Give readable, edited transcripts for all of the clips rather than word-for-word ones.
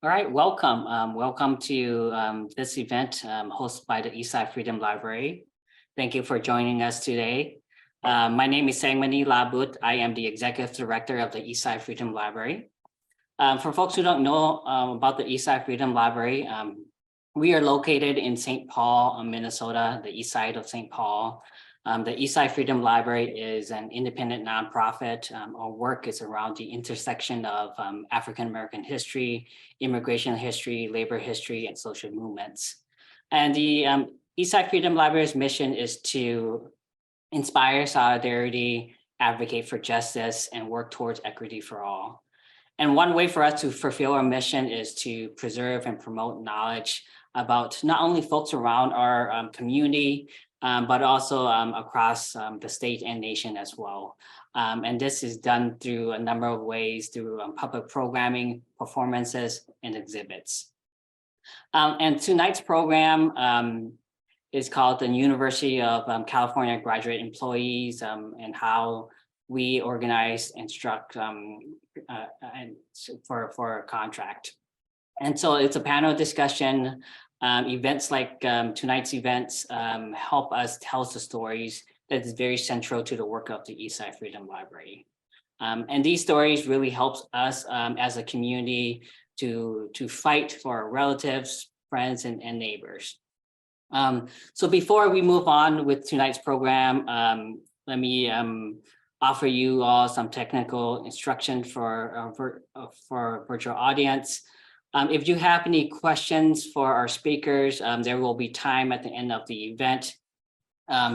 All right, welcome. Welcome to this event hosted by the Eastside Freedom Library. Thank you for joining us today. My name is Sangmani Labut. I am the Executive Director of the Eastside Freedom Library. For folks who don't know about the Eastside Freedom Library, we are located in St. Paul, Minnesota, the east side of St. Paul. The Eastside Freedom Library is an independent nonprofit. Our work is around the intersection of African-American history, immigration history, labor history, and social movements. And the Eastside Freedom Library's mission is to inspire solidarity, advocate for justice, and work towards equity for all. And one way for us to fulfill our mission is to preserve and promote knowledge about not only folks around our community, but also across the state and nation as well. And this is done through a number of ways, through public programming, performances, and exhibits. And tonight's program is called the University of California Graduate Employees and how we organize, instruct, and for a contract. And so it's a panel discussion. Events like tonight's events help us tell the stories that is very central to the work of the Eastside Freedom Library. And these stories really helps us as a community to fight for our relatives, friends, and neighbors. So before we move on with tonight's program, let me offer you all some technical instruction for virtual audience. If you have any questions for our speakers, there will be time at the end of the event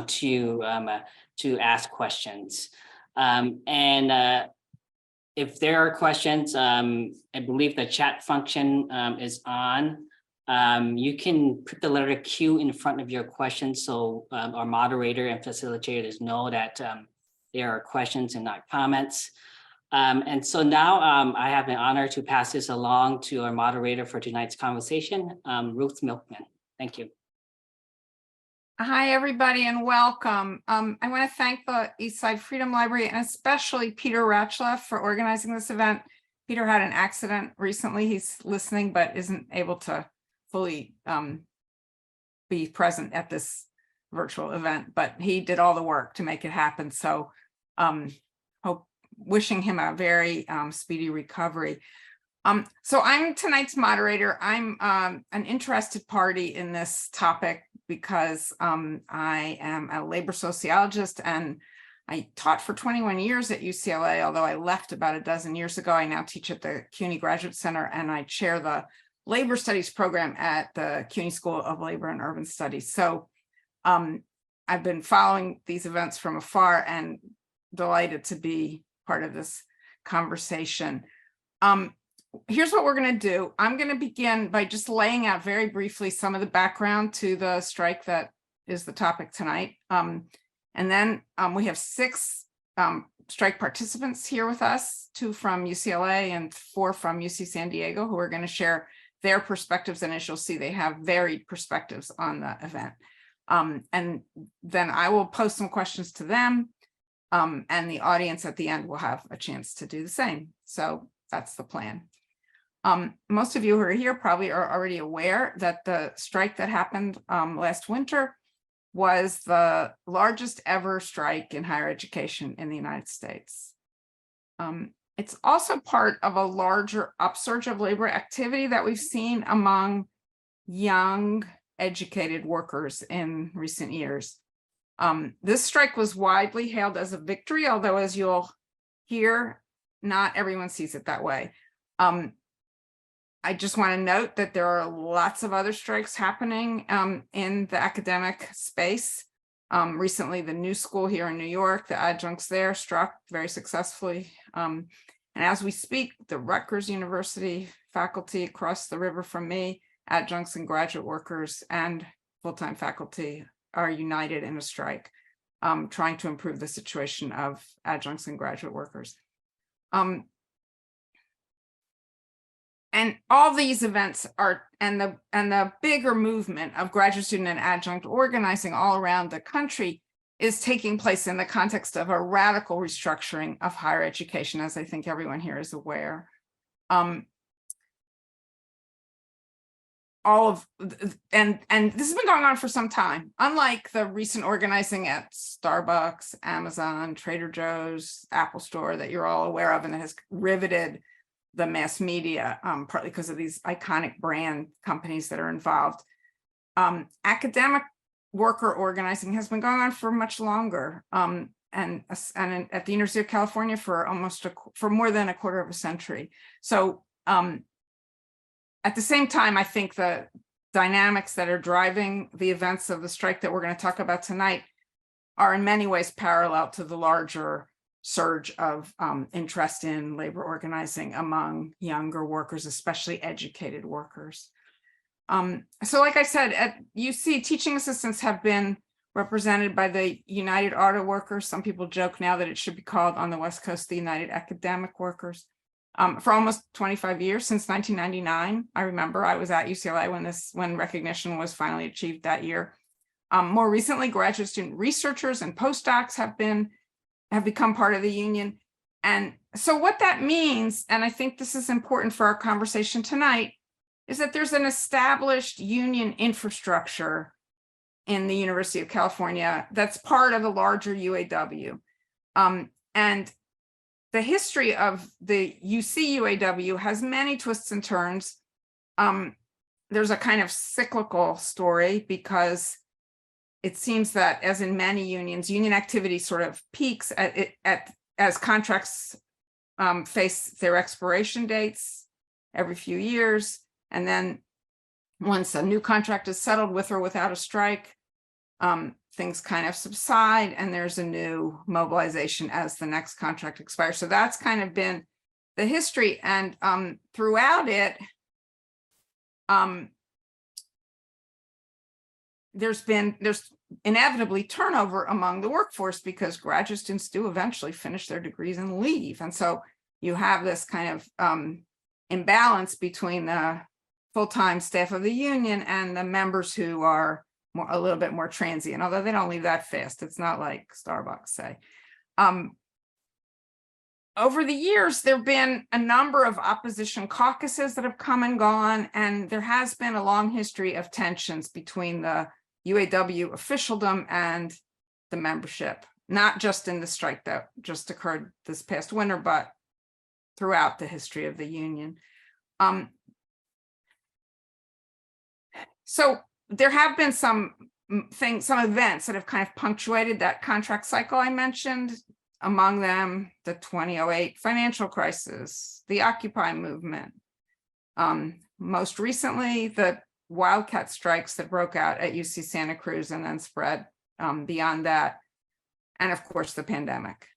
to ask questions. If there are questions, I believe the chat function is on. You can put the letter Q in front of your question so our moderator and facilitators know that there are questions and not comments. And so now I have the honor to pass this along to our moderator for tonight's conversation, Ruth Milkman. Thank you. Hi, everybody, and welcome. I want to thank the Eastside Freedom Library and especially Peter Ratchleff for organizing this event. Peter had an accident recently. He's listening, but isn't able to fully be present at this virtual event, but he did all the work to make it happen. So wishing him a very speedy recovery. So I'm tonight's moderator. I'm an interested party in this topic because I am a labor sociologist and I taught for 21 years at UCLA, although I left about a dozen years ago. I now teach at the CUNY Graduate Center and I chair the labor studies program at the CUNY School of Labor and Urban Studies. So I've been following these events from afar and delighted to be part of this conversation. Here's what we're going to do. I'm going to begin by just laying out very briefly some of the background to the strike that is the topic tonight. And then we have 6 strike participants here with us, 2 from UCLA and 4 from UC San Diego, who are going to share their perspectives. And as you'll see, they have varied perspectives on the event. And then I will pose some questions to them. And the audience at the end will have a chance to do the same. So that's the plan. Most of you who are here probably are already aware that the strike that happened last winter was the largest ever strike in higher education in the United States. It's also part of a larger upsurge of labor activity that we've seen among young educated workers in recent years. This strike was widely hailed as a victory, although as you'll hear, not everyone sees it that way. I just want to note that there are lots of other strikes happening in the academic space. Recently, the New School here in New York, the adjuncts there struck very successfully. And as we speak, the Rutgers University faculty across the river from me, adjuncts and graduate workers and full-time faculty are united in a strike, trying to improve the situation of adjuncts and graduate workers. And all these events are, and the bigger movement of graduate student and adjunct organizing all around the country is taking place in the context of a radical restructuring of higher education, as I think everyone here is aware. and this has been going on for some time, unlike the recent organizing at Starbucks, Amazon, Trader Joe's, Apple Store that you're all aware of, and that has riveted the mass media, partly because of these iconic brand companies that are involved. Academic worker organizing has been going on for much longer, and at the University of California for more than a quarter of a century. So at the same time, I think the dynamics that are driving the events of the strike that we're going to talk about tonight are in many ways parallel to the larger surge of interest in labor organizing among younger workers, especially educated workers. So like I said, at UC, teaching assistants have been represented by the United Auto Workers. Some people joke now that it should be called on the West Coast, the United Academic Workers. For almost 25 years, since 1999. I remember I was at UCLA when recognition was finally achieved that year. More recently, graduate student researchers and postdocs have become part of the union. And so what that means, and I think this is important for our conversation tonight, is that there's an established union infrastructure in the University of California that's part of the larger UAW. And the history of the UC UAW has many twists and turns. There's a kind of cyclical story because it seems that, as in many unions, union activity sort of peaks as contracts face their expiration dates every few years. And then once a new contract is settled with or without a strike, things kind of subside and there's a new mobilization as the next contract expires. So that's kind of been the history. And throughout it, there's inevitably turnover among the workforce because graduate students do eventually finish their degrees and leave. And so you have this kind of imbalance between the full-time staff of the union and the members who are a little bit more transient, although they don't leave that fast. It's not like Starbucks, say. Over the years, there have been a number of opposition caucuses that have come and gone, and there has been a long history of tensions between the UAW officialdom and the membership, not just in the strike that just occurred this past winter, but throughout the history of the union. So there have been some events that have kind of punctuated that contract cycle I mentioned, among them the 2008 financial crisis, the Occupy movement, most recently the wildcat strikes that broke out at UC Santa Cruz and then spread beyond that, and of course the pandemic.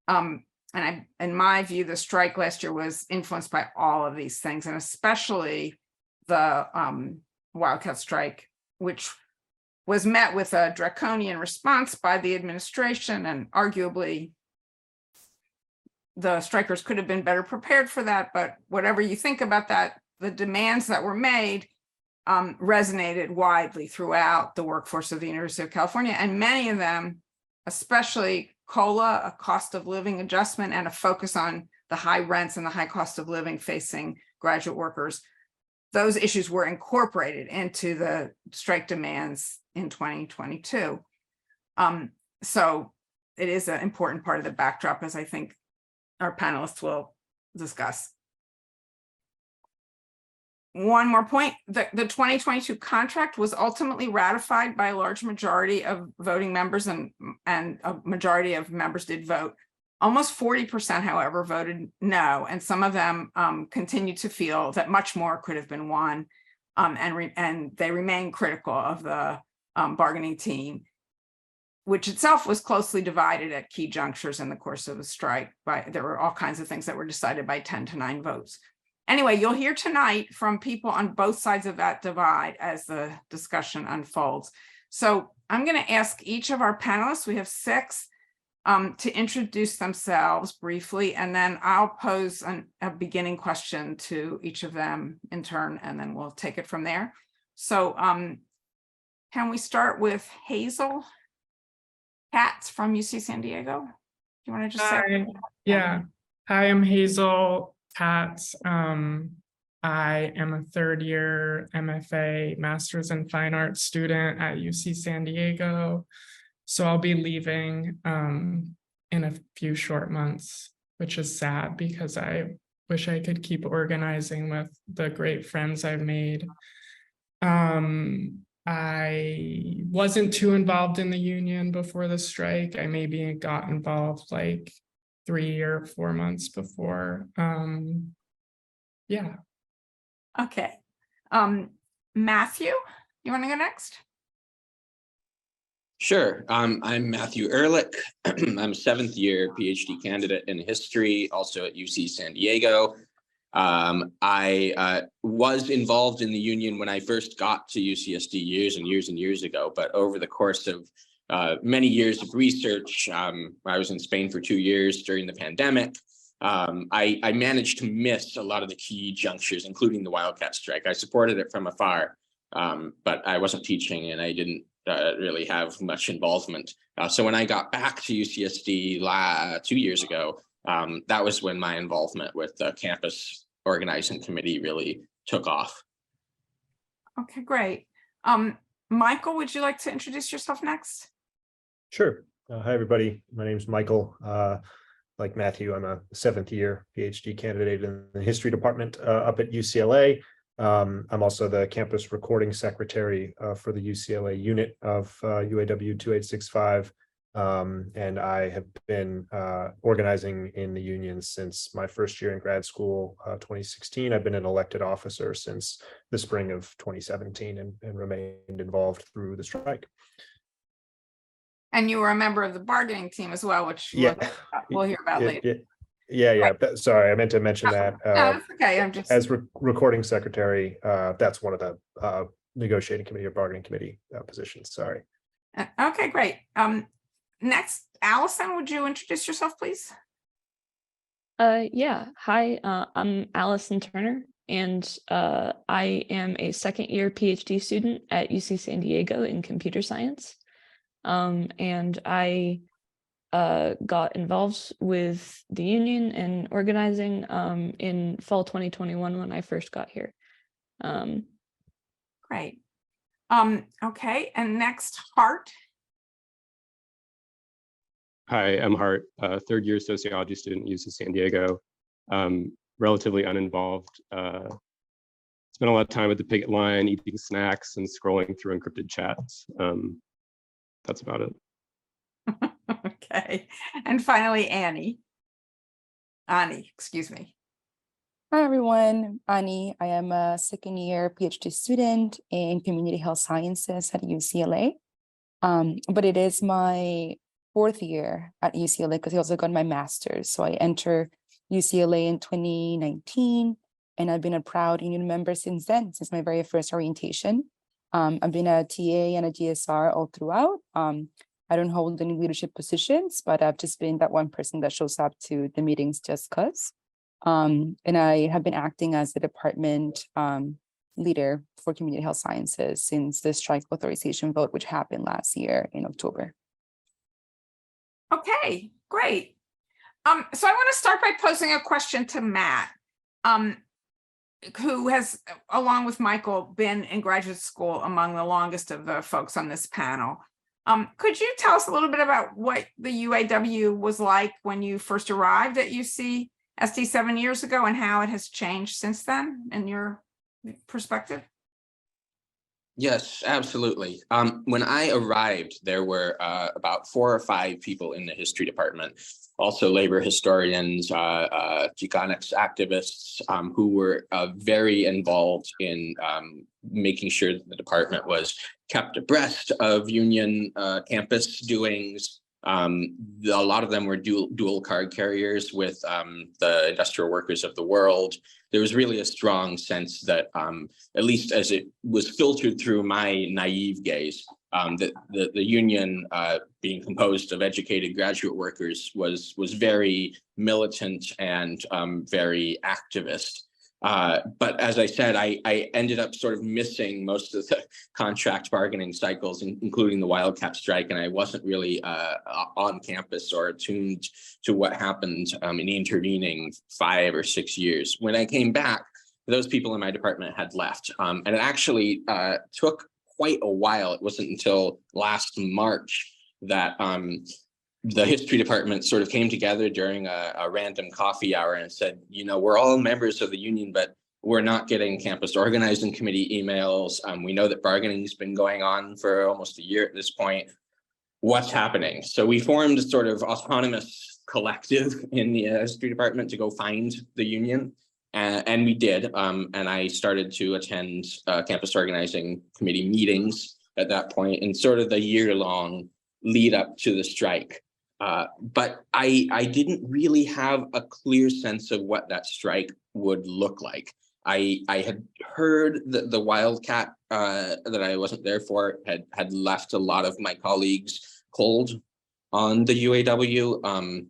In my view, the strike last year was influenced by all of these things, and especially the wildcat strike, which was met with a draconian response by the administration, and arguably the strikers could have been better prepared for that. But whatever you think about that, the demands that were made resonated widely throughout the workforce of the University of California, and many of them, especially COLA, a cost of living adjustment, and a focus on the high rents and the high cost of living facing graduate workers, those issues were incorporated into the strike demands in 2022. So it is an important part of the backdrop, as I think our panelists will discuss. One more point, the 2022 contract was ultimately ratified by a large majority of voting members, and a majority of members did vote. Almost 40%, however, voted no, and some of them continue to feel that much more could have been won, and they remain critical of the bargaining team, which itself was closely divided at key junctures in the course of the strike. There were all kinds of things that were decided by 10-9 votes. Anyway, you'll hear tonight from people on both sides of that divide as the discussion unfolds. So I'm going to ask each of our panelists, we have 6, to introduce themselves briefly, and then I'll pose a beginning question to each of them in turn, and then we'll take it from there. So can we start with Hazel Katz from UC San Diego? Do you want to just say? Hi. Yeah. Hi, I'm Hazel Katz. I'm I am a third year MFA Masters in Fine Arts student at UC San Diego. So I'll be leaving in a few short months, which is sad because I wish I could keep organizing with the great friends I've made. I wasn't too involved in the union before the strike. I maybe got involved like 3 or 4 months before. Yeah. Okay. Matthew, you want to go next? Sure. I'm Matthew Ehrlich. I'm a seventh year PhD candidate in history, also at UC San Diego. I was involved in the union when I first got to UCSD years and years and years ago, but over the course of many years of research, I was in Spain for 2 years during the pandemic. I managed to miss a lot of the key junctures, including the Wildcat strike. I supported it from afar, but I wasn't teaching and I didn't really have much involvement. So when I got back to UCSD 2 years ago, that was when my involvement with the campus organizing committee really took off. Okay, great. Michael, would you like to introduce yourself next? Sure. Hi, everybody. My name is Michael. Like Matthew, I'm a seventh year PhD candidate in the history department up at UCLA. I'm also the campus recording secretary for the UCLA unit of UAW 2865. And I have been organizing in the union since my first year in grad school, 2016. I've been an elected officer since the spring of 2017 and remained involved through the strike. And you were a member of the bargaining team as well, which we'll hear about later. Yeah. Sorry, I meant to mention that. No, that's okay. I'm just as recording secretary. That's one of the negotiating committee or bargaining committee positions. Sorry. Okay, great. Next, Allison, would you introduce yourself, please? Yeah. Hi, I'm Allison Turner, and I am a second year PhD student at UC San Diego in computer science. And I got involved with the union and organizing in fall 2021 when I first got here. Great. Okay, and next, Hart. Hi, I'm Hart, third year sociology student at UC San Diego, relatively uninvolved. Spent a lot of time at the picket line, eating snacks and scrolling through encrypted chats. That's about it. Okay, and finally, Annie, excuse me. Hi everyone, Annie. I am a second year PhD student in community health sciences at UCLA. But it is my fourth year at UCLA because I also got my master's. So I entered UCLA in 2019, and I've been a proud union member since then, since my very first orientation. I've been a TA and a GSR all throughout. I don't hold any leadership positions, but I've just been that one person that shows up to the meetings just because. And I have been acting as the department leader for community health sciences since the strike authorization vote, which happened last year in October. Okay, great. So I want to start by posing a question to Matt, who has, along with Michael, been in graduate school among the longest of the folks on this panel. Could you tell us a little bit about what the UAW was like when you first arrived at UCSD 7 years ago and how it has changed since then in your perspective? Yes, absolutely. When I arrived, there were about 4 or 5 people in the history department, also labor historians, Chicanics activists who were very involved in making sure that the department was kept abreast of union campus doings. A lot of them were dual card carriers with the industrial workers of the world. There was really a strong sense that, at least as it was filtered through my naive gaze, that the union, being composed of educated graduate workers, was very militant and very activist. But as I said, I ended up sort of missing most of the contract bargaining cycles, including the Wildcat strike, and I wasn't really on campus or attuned to what happened in the intervening 5 or 6 years. When I came back, those people in my department had left. And it actually took quite a while. It wasn't until last March that the history department sort of came together during a random coffee hour and said, you know, we're all members of the union, but we're not getting campus organizing committee emails. We know that bargaining has been going on for almost a year at this point. What's happening? So we formed a sort of autonomous collective in the history department to go find the union. And we did. And I started to attend campus organizing committee meetings at that point in sort of the year-long lead up to the strike. But I didn't really have a clear sense of what that strike would look like. I had heard that the Wildcat that I wasn't there for had left a lot of my colleagues cold on the UAW.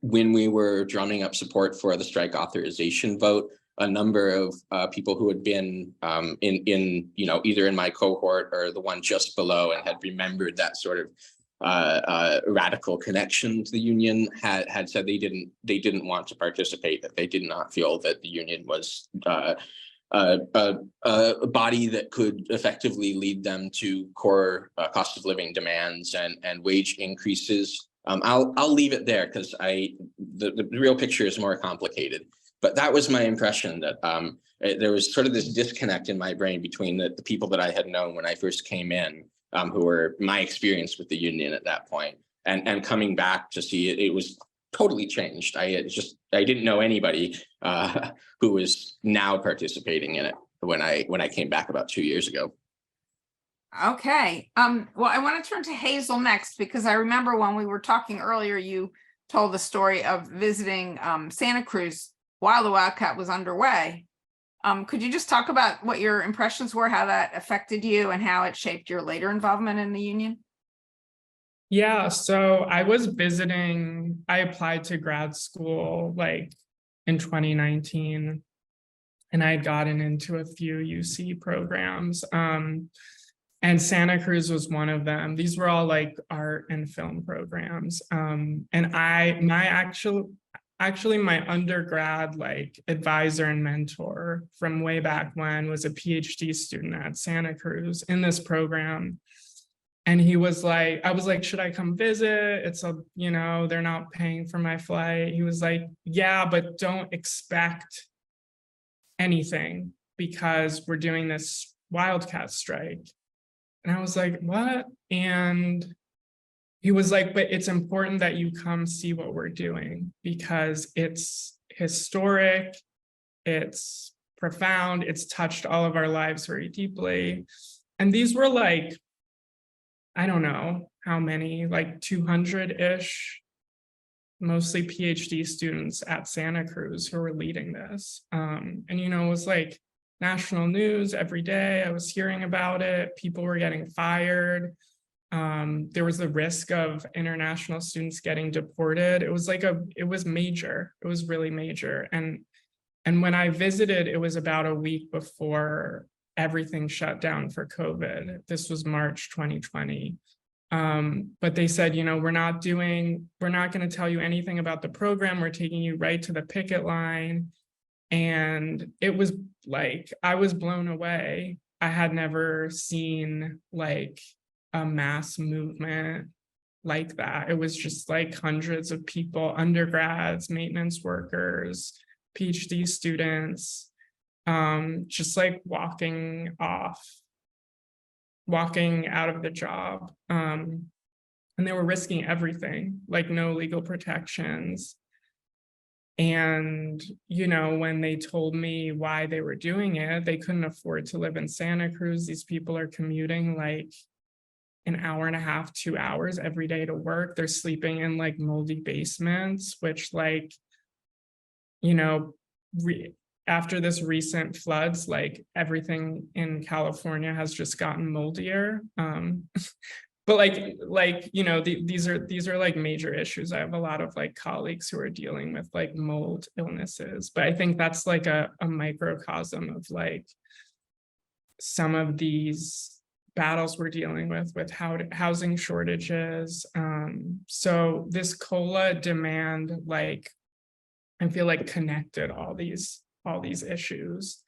When we were drumming up support for the strike authorization vote, a number of people who had been in you know, either in my cohort or the one just below and had remembered that sort of radical connection to the union had said they didn't want to participate, that they did not feel that the union was a body that could effectively lead them to core cost of living demands and wage increases. I'll leave it there because the real picture is more complicated. But that was my impression, that there was sort of this disconnect in my brain between the people that I had known when I first came in, who were my experience with the union at that point, and coming back to see it was totally changed. I didn't know anybody who was now participating in it when I came back about 2 years ago. Okay. Well, I want to turn to Hazel next, because I remember when we were talking earlier, you told the story of visiting Santa Cruz while the Wildcat was underway. Could you just talk about what your impressions were, how that affected you, and how it shaped your later involvement in the union? Yeah, so I was visiting, I applied to grad school like in 2019, and I had gotten into a few UC programs. And Santa Cruz was one of them. These were all like art and film programs. And my undergrad like advisor and mentor from way back when was a PhD student at Santa Cruz in this program. And he was like, I was like, should I come visit? It's you know, they're not paying for my flight. He was like, yeah, but don't expect anything because we're doing this Wildcat strike. And I was like, what? And he was like, but it's important that you come see what we're doing because it's historic, it's profound, it's touched all of our lives very deeply. And these were like, I don't know how many, like 200-ish, mostly PhD students at Santa Cruz who were leading this. And, you know, it was like national news every day. I was hearing about it. People were getting fired. There was the risk of international students getting deported. It was like it was major. It was really major. And when I visited, it was about a week before everything shut down for COVID. This was March 2020. But they said, you know, we're not going to tell you anything about the program. We're taking you right to the picket line. And it was like, I was blown away. I had never seen like a mass movement like that. It was just like hundreds of people, undergrads, maintenance workers, PhD students, just like walking out of the job. And they were risking everything, like no legal protections. And, you know, when they told me why they were doing it, they couldn't afford to live in Santa Cruz. These people are commuting like an hour and a half, 2 hours every day to work. They're sleeping in like moldy basements, which like, you know, after this recent floods, like everything in California has just gotten moldier. But like, you know, these are like major issues. I have a lot of like colleagues who are dealing with like mold illnesses, but I think that's like a microcosm of like some of these battles we're dealing with housing shortages. So this COLA demand, like, I feel like connected all these all these issues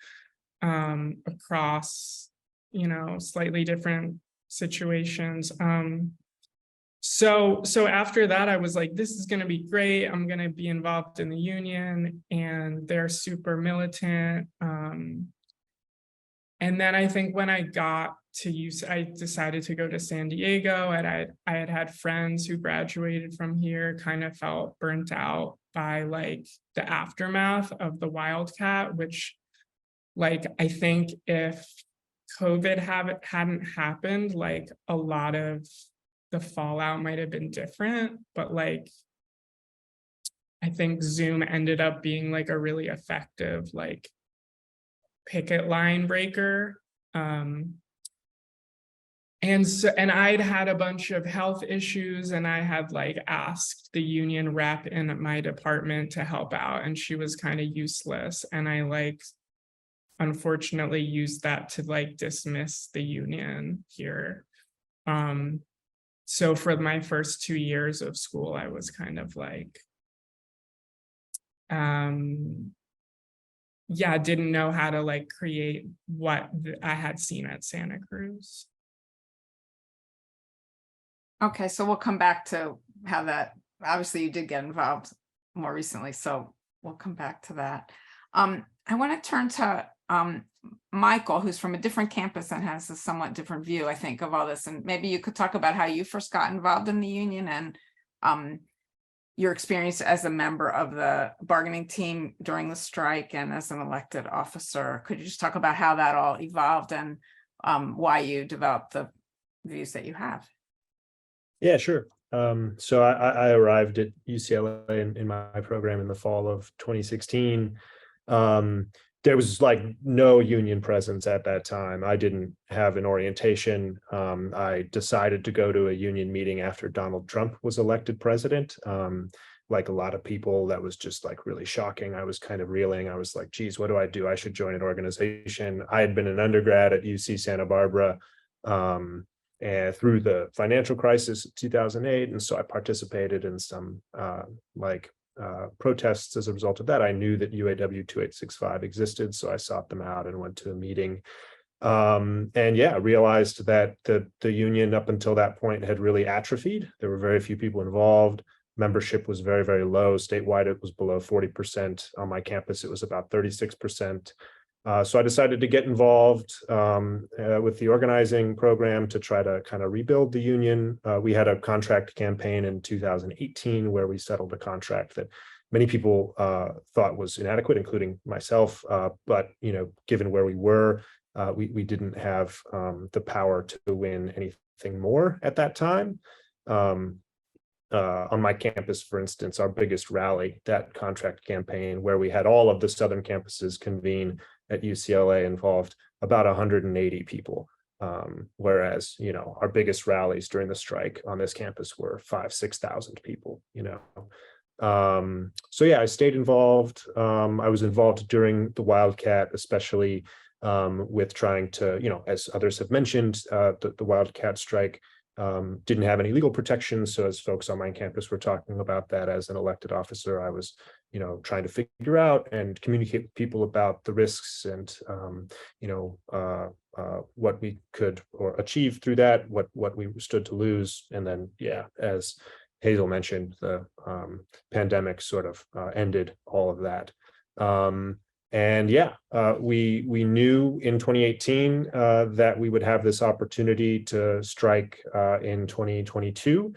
across, slightly different situations. So after that, I was like, this is going to be great. I'm going to be involved in the union, and they're super militant. And then I think when I got to I decided to go to San Diego, and I had friends who graduated from here, kind of felt burnt out by like the aftermath of the Wildcat, which like, I think if COVID hadn't happened, like a lot of the fallout might have been different, but like, I think Zoom ended up being like a really effective, like picket line breaker. And I'd had a bunch of health issues, and I had like asked the union rep in my department to help out, and she was kind of useless. And I like, unfortunately used that to like dismiss the union here. So for my first 2 years of school, I was kind of like, yeah, didn't know how to like create what I had seen at Santa Cruz. Okay, so we'll come back to how that, obviously you did get involved more recently, so we'll come back to that. I want to turn to Michael, who's from a different campus and has a somewhat different view, I think, of all this. And maybe you could talk about how you first got involved in the union and your experience as a member of the bargaining team during the strike and as an elected officer. Could you just talk about how that all evolved and why you developed the views that you have? Yeah, sure. So I arrived at UCLA in my program in the fall of 2016. There was like no union presence at that time. I didn't have an orientation. I decided to go to a union meeting after Donald Trump was elected president. Like a lot of people, that was just like really shocking. I was kind of reeling. I was like, geez, what do I do? I should join an organization. I had been an undergrad at UC Santa Barbara and through the financial crisis of 2008. And so I participated in some protests as a result of that. I knew that UAW 2865 existed, so I sought them out and went to a meeting. And yeah, realized that the union up until that point had really atrophied. There were very few people involved. Membership was very, very low. Statewide, it was below 40%. On my campus, it was about 36%. So I decided to get involved with the organizing program to try to kind of rebuild the union. We had a contract campaign in 2018 where we settled a contract that many people thought was inadequate, including myself. But given where we were, we didn't have the power to win anything more at that time. On my campus, for instance, our biggest rally, that contract campaign where we had all of the southern campuses convene at UCLA, involved about 180 people. Whereas, our biggest rallies during the strike on this campus were 5,000-6,000 people, So yeah, I stayed involved. I was involved during the Wildcat, especially with trying to, as others have mentioned, the Wildcat strike didn't have any legal protections. So as folks on my campus were talking about that as an elected officer, I was, trying to figure out and communicate with people about the risks and, what we could or achieve through that, what we stood to lose. And then, yeah, as Hazel mentioned, the pandemic sort of ended all of that. And yeah, we knew in 2018 that we would have this opportunity to strike in 2022.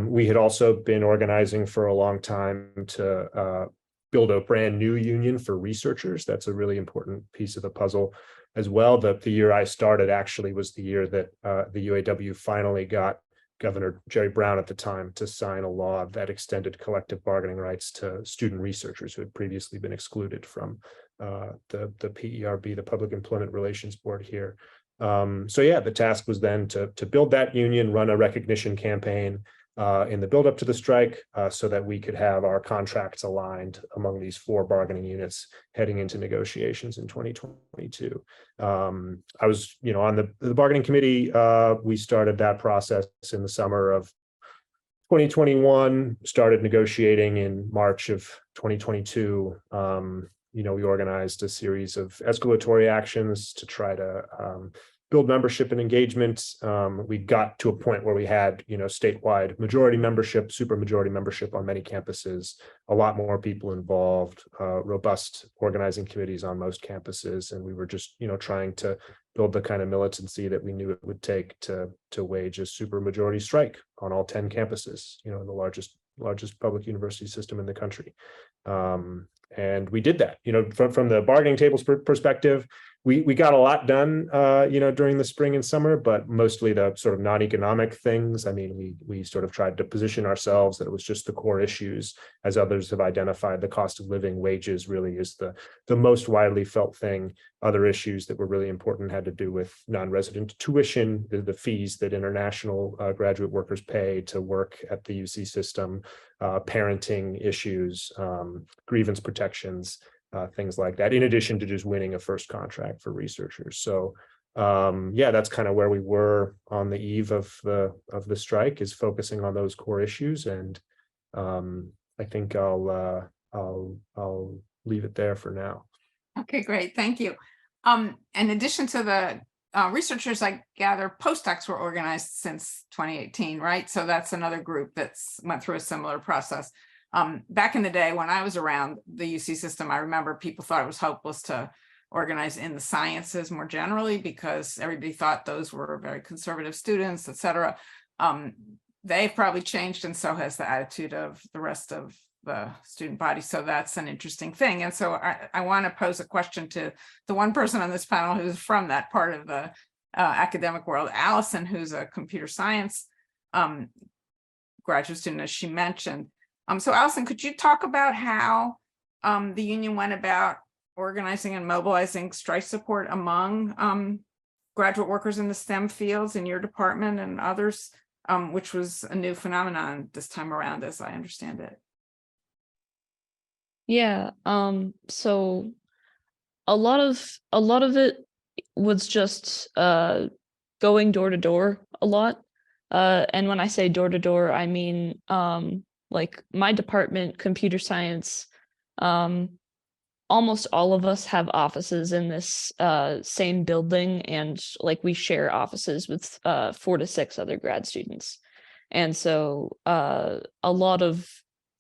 We had also been organizing for a long time to build a brand new union for researchers. That's a really important piece of the puzzle as well. The year I started actually was the year that the UAW finally got Governor Jerry Brown at the time to sign a law that extended collective bargaining rights to student researchers who had previously been excluded from the PERB, the Public Employment Relations Board here. So yeah, the task was then to build that union, run a recognition campaign in the buildup to the strike so that we could have our contracts aligned among these 4 bargaining units heading into negotiations in 2022. I was, on the bargaining committee. We started that process in the summer of 2021, started negotiating in March of 2022. we organized a series of escalatory actions to try to build membership and engagement. We got to a point where we had, statewide majority membership, super majority membership on many campuses, a lot more people involved, robust organizing committees on most campuses. And we were just, trying to build the kind of militancy that we knew it would take to wage a super majority strike on all 10 campuses, in the largest public university system in the country. And we did that, from the bargaining tables perspective. We got a lot done, during the spring and summer, but mostly the sort of non-economic things. I mean, we sort of tried to position ourselves that it was just the core issues, as others have identified. The cost of living, wages really is the most widely felt thing. Other issues that were really important had to do with non-resident tuition, the fees that international graduate workers pay to work at the UC system, parenting issues, grievance protections. Things like that, in addition to just winning a first contract for researchers. So that's kind of where we were on the eve of the strike, is focusing on those core issues. And I think I'll leave it there for now. Okay, great. Thank you. In addition to the researchers, I gather postdocs were organized since 2018, right? So that's another group that's went through a similar process. Back in the day when I was around the UC system, I remember people thought it was hopeless to organize in the sciences more generally because everybody thought those were very conservative students, et cetera. They've probably changed, and so has the attitude of the rest of the student body. So that's an interesting thing. And so I want to pose a question to the one person on this panel who's from that part of the academic world, Allison, who's a computer science graduate student, as she mentioned. So Allison, could you talk about how the union went about organizing and mobilizing strike support among graduate workers in the STEM fields in your department and others, which was a new phenomenon this time around, as I understand it? Yeah. So a lot of it was just going door to door a lot. And when I say door to door, I mean like my department, computer science, almost all of us have offices in this same building, and like we share offices with 4 to 6 other grad students. And so a lot of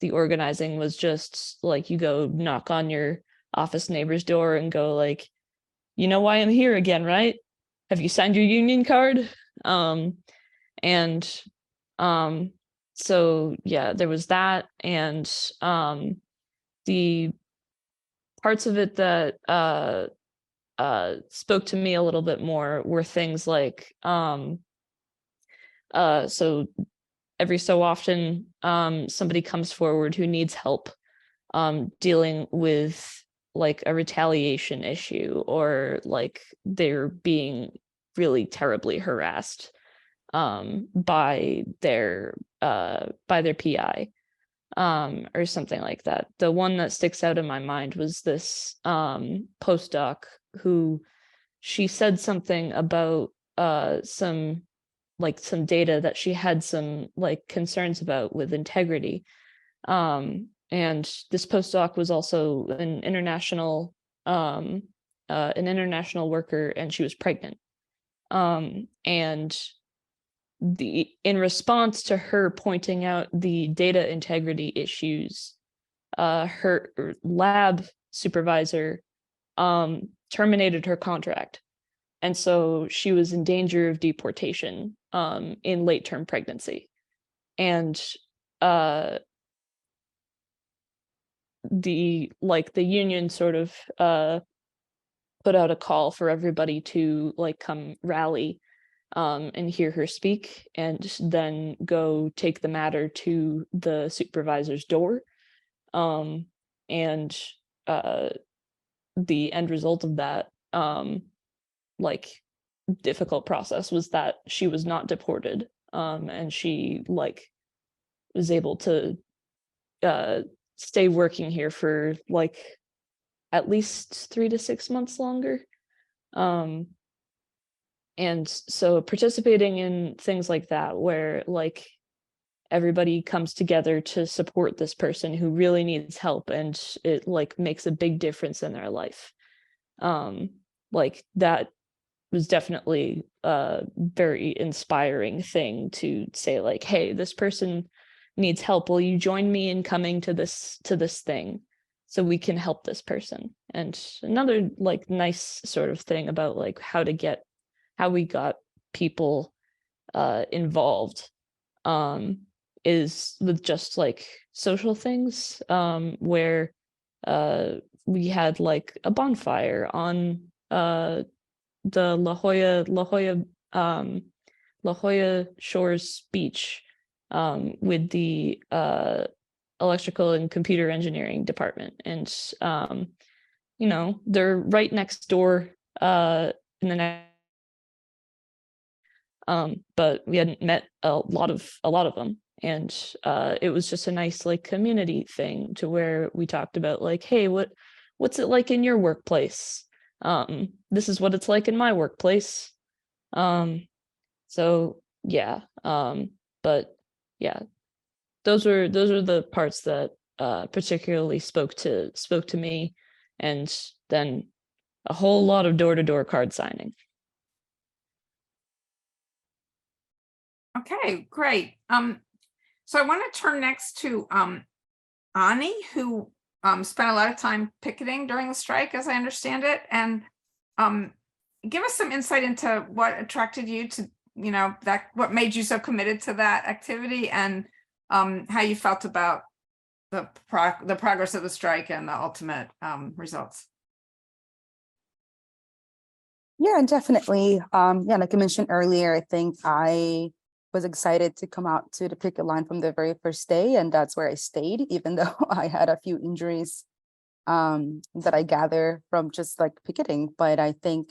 the organizing was just like, you go knock on your office neighbor's door and go like, you know why I'm here again, right? Have you signed your union card? So yeah, there was that. And the parts of it that spoke to me a little bit more were things like, so every so often somebody comes forward who needs help dealing with like a retaliation issue, or like they're being really terribly harassed by their PI or something like that. The one that sticks out in my mind was this postdoc who, she said something about some data that she had some like concerns about with integrity. And this postdoc was also an international worker, and she was pregnant. And in response to her pointing out the data integrity issues, her lab supervisor terminated her contract. And so she was in danger of deportation in late-term pregnancy. And the union sort of put out a call for everybody to like come rally and hear her speak, and then go take the matter to the supervisor's door. And the end result of that like difficult process was that she was not deported, and she like was able to stay working here for like at least 3 to 6 months longer. And so participating in things like that, where like everybody comes together to support this person who really needs help, and it like makes a big difference in their life. Like that was definitely a very inspiring thing to say, like, hey, this person needs help. Will you join me in coming to this thing so we can help this person? And another like nice sort of thing about like how we got people involved is with just like social things, where we had like a bonfire on the La Jolla Shores beach, with the electrical and computer engineering department. And you know, they're right next door in the next, but we hadn't met a lot of them. And it was just a nice like community thing to where we talked about like, hey, what's it like in your workplace? This is what it's like in my workplace. So yeah, but yeah, those are the parts that particularly spoke to me, and then a whole lot of door-to-door card signing. Okay, great. So I want to turn next to Ani, who spent a lot of time picketing during the strike, as I understand it, and give us some insight into what attracted you to, you know, that, what made you so committed to that activity, and how you felt about the progress of the strike and the ultimate results. Yeah, definitely. Yeah, like I mentioned earlier, I think I was excited to come out to the picket line from the very first day, and that's where I stayed, even though I had a few injuries that I gather from just like picketing. But I think,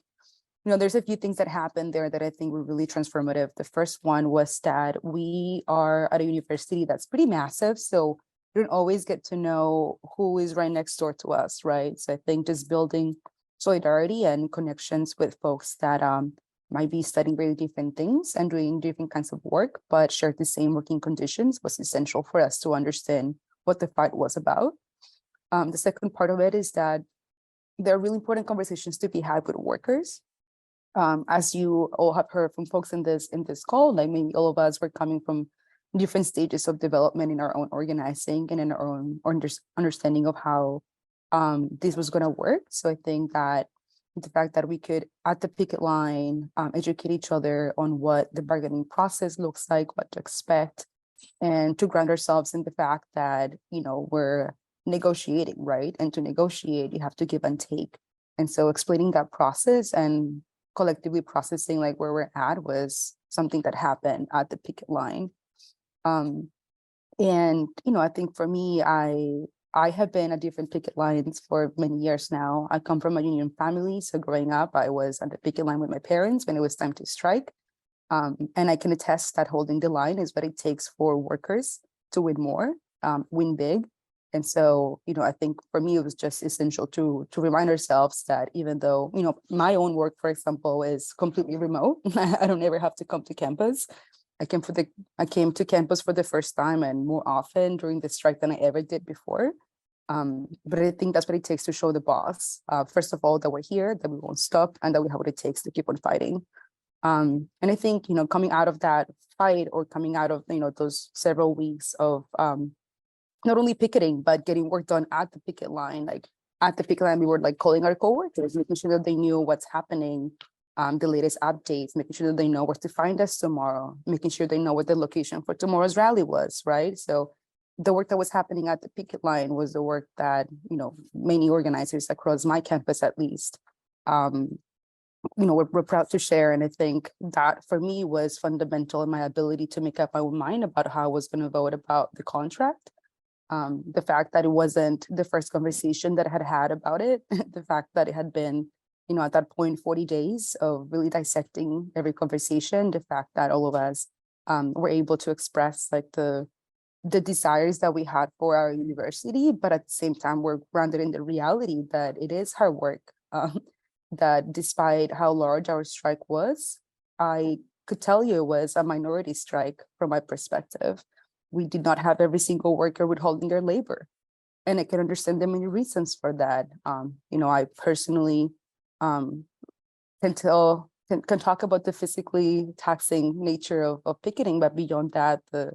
you know, there's a few things that happened there that I think were really transformative. The first one was that we are at a university that's pretty massive, so you don't always get to know who is right next door to us, right? So I think just building solidarity and connections with folks that might be studying very different things and doing different kinds of work, but share the same working conditions was essential for us to understand what the fight was about. The second part of it is that there are really important conversations to be had with workers. As you all have heard from folks in this call, like maybe all of us were coming from different stages of development in our own organizing and in our own understanding of how this was going to work. So I think that the fact that we could, at the picket line, educate each other on what the bargaining process looks like, what to expect, and to ground ourselves in the fact that, you know, we're negotiating, right? And to negotiate, you have to give and take. And so explaining that process and collectively processing like where we're at was something that happened at the picket line. And, you know, I think for me, I have been at different picket lines for many years now. I come from a union family. So growing up, I was at the picket line with my parents when it was time to strike. And I can attest that holding the line is what it takes for workers to win more, win big. And so, you know, I think for me, it was just essential to remind ourselves that even though, you know, my own work, for example, is completely remote, I don't ever have to come to campus. I came to campus for the first time and more often during the strike than I ever did before. But I think that's what it takes to show the boss, first of all, that we're here, that we won't stop, and that we have what it takes to keep on fighting. And I think, you know, coming out of that fight, or coming out of, you know, those several weeks of not only picketing, but getting work done at the picket line, like at the picket line, we were like calling our coworkers, making sure that they knew what's happening, the latest updates, making sure that they know where to find us tomorrow, making sure they know what the location for tomorrow's rally was, right? So the work that was happening at the picket line was the work that, you know, many organizers across my campus, at least, you know, we're proud to share. And I think that for me was fundamental in my ability to make up my own mind about how I was going to vote about the contract. The fact that it wasn't the first conversation that I had about it, the fact that it had been, you know, at that point, 40 days of really dissecting every conversation, the fact that all of us were able to express like the desires that we had for our university, but at the same time, we're grounded in the reality that it is hard work, that despite how large our strike was, I could tell you it was a minority strike from my perspective. we did not have every single worker withholding their labor. And I can understand the many reasons for that. I personally can talk about the physically taxing nature of picketing, but beyond that, the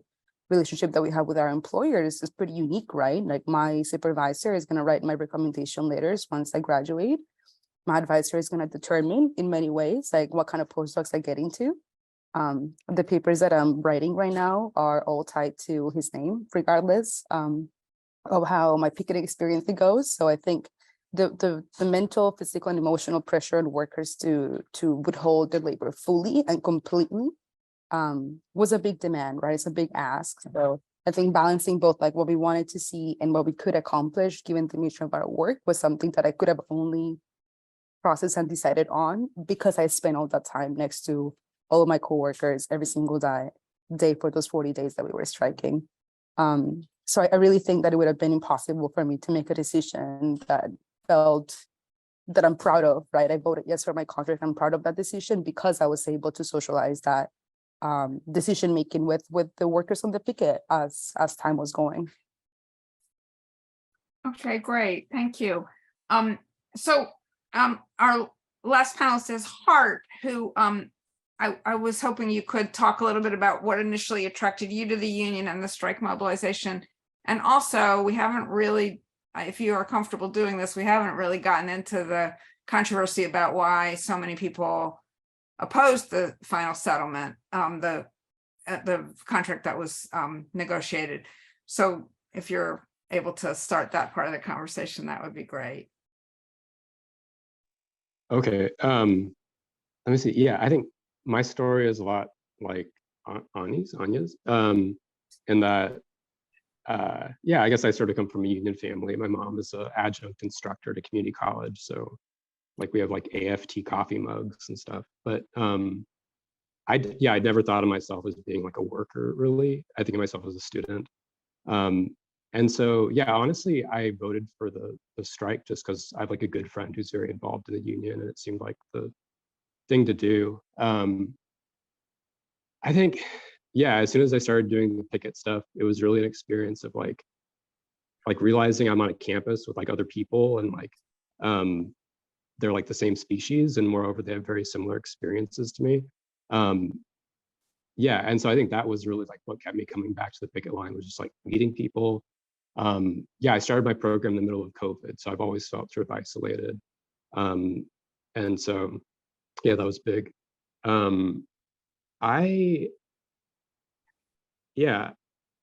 relationship that we have with our employers is pretty unique, right? Like my supervisor is going to write my recommendation letters once I graduate. My advisor is going to determine in many ways, like what kind of postdocs I get into. The papers that I'm writing right now are all tied to his name, regardless of how my picketing experience goes. So I think the mental, physical, and emotional pressure on workers to withhold their labor fully and completely was a big demand, right? It's a big ask. So I think balancing both like what we wanted to see and what we could accomplish given the nature of our work was something that I could have only processed and decided on because I spent all that time next to all of my coworkers every single day for those 40 days that we were striking. So I really think that it would have been impossible for me to make a decision that I'm proud of, right? I voted yes for my contract. I'm proud of that decision because I was able to socialize that decision making with the workers on the picket as time was going. Okay, great. Thank you. So our last panelist is Hart, who I was hoping you could talk a little bit about what initially attracted you to the union and the strike mobilization. And also, we haven't really, if you are comfortable doing this, we haven't really gotten into the controversy about why so many people opposed the final settlement, the contract that was negotiated. So if you're able to start that part of the conversation, that would be great. Okay. Let me see. Yeah, I think my story is a lot like Anya's, in that, yeah, I guess I sort of come from a union family. My mom is an adjunct instructor at a community college. So like we have like AFT coffee mugs and stuff. But I never thought of myself as being like a worker, really. I think of myself as a student. And so, yeah, honestly, I voted for the strike just because I have like a good friend who's very involved in the union, and it seemed like the thing to do. I think, yeah, as soon as I started doing the picket stuff, it was really an experience of like realizing I'm on a campus with like other people, and like they're like the same species, and moreover, they have very similar experiences to me. Yeah, and so I think that was really like what kept me coming back to the picket line, was just like meeting people. Yeah, I started my program in the middle of COVID, so I've always felt sort of isolated. And so, yeah, that was big. Yeah,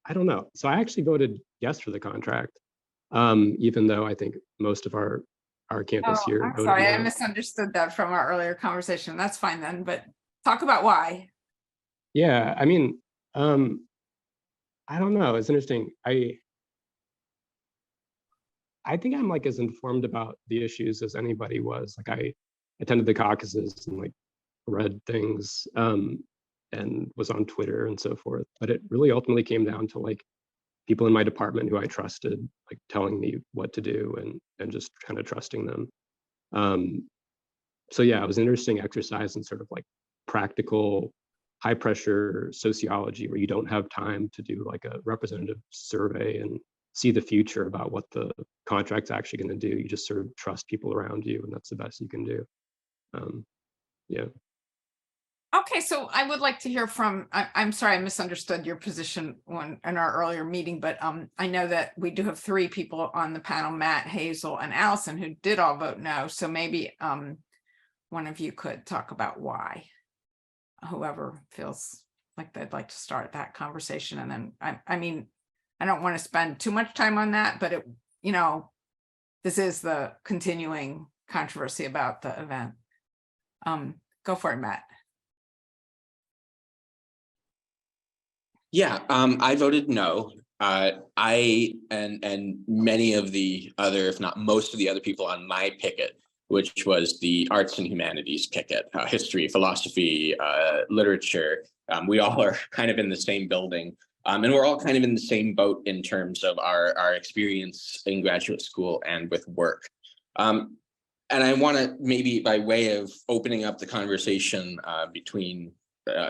I don't know. So I actually voted yes for the contract, even though I think most of our campus here I'm voted sorry, no. I misunderstood that from our earlier conversation. That's fine then, but talk about why. Yeah, I mean, I don't know. It's interesting. I think I'm like as informed about the issues as anybody was. Like I attended the caucuses and like read things and was on Twitter and so forth. But it really ultimately came down to like people in my department who I trusted, like telling me what to do and just kind of trusting them. So yeah, it was an interesting exercise in sort of like practical, high pressure sociology where you don't have time to do like a representative survey and see the future about what the contract's actually going to do. You just sort of trust people around you, and that's the best you can do. Yeah. Okay, so I would like to hear from, I'm sorry, I misunderstood your position in our earlier meeting, but I know that we do have 3 people on the panel, Matt, Hazel, and Allison, who did all vote no. So maybe one of you could talk about why, whoever feels like they'd like to start that conversation. And then, I mean, I don't want to spend too much time on that, but it, you know, this is the continuing controversy about the event. Go for it, Matt. Yeah, I voted no. I and many of the other, if not most of the other people on my picket, which was the arts and humanities picket, history, philosophy, literature. We all are kind of in the same building, and we're all kind of in the same boat in terms of our experience in graduate school and with work. And I want to maybe, by way of opening up the conversation between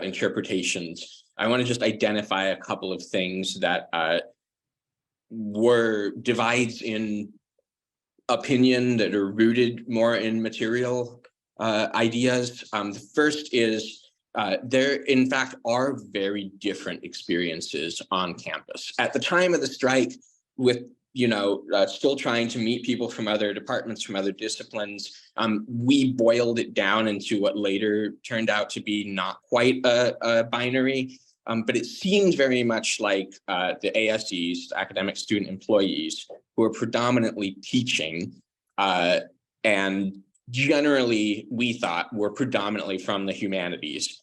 interpretations, I want to just identify a couple of things that were divides in opinion that are rooted more in material ideas. The first is there, in fact, are very different experiences on campus. At the time of the strike, with still trying to meet people from other departments, from other disciplines, we boiled it down into what later turned out to be not quite a binary, but it seemed very much like the ASEs, academic student employees, who are predominantly teaching, and generally we thought were predominantly from the humanities,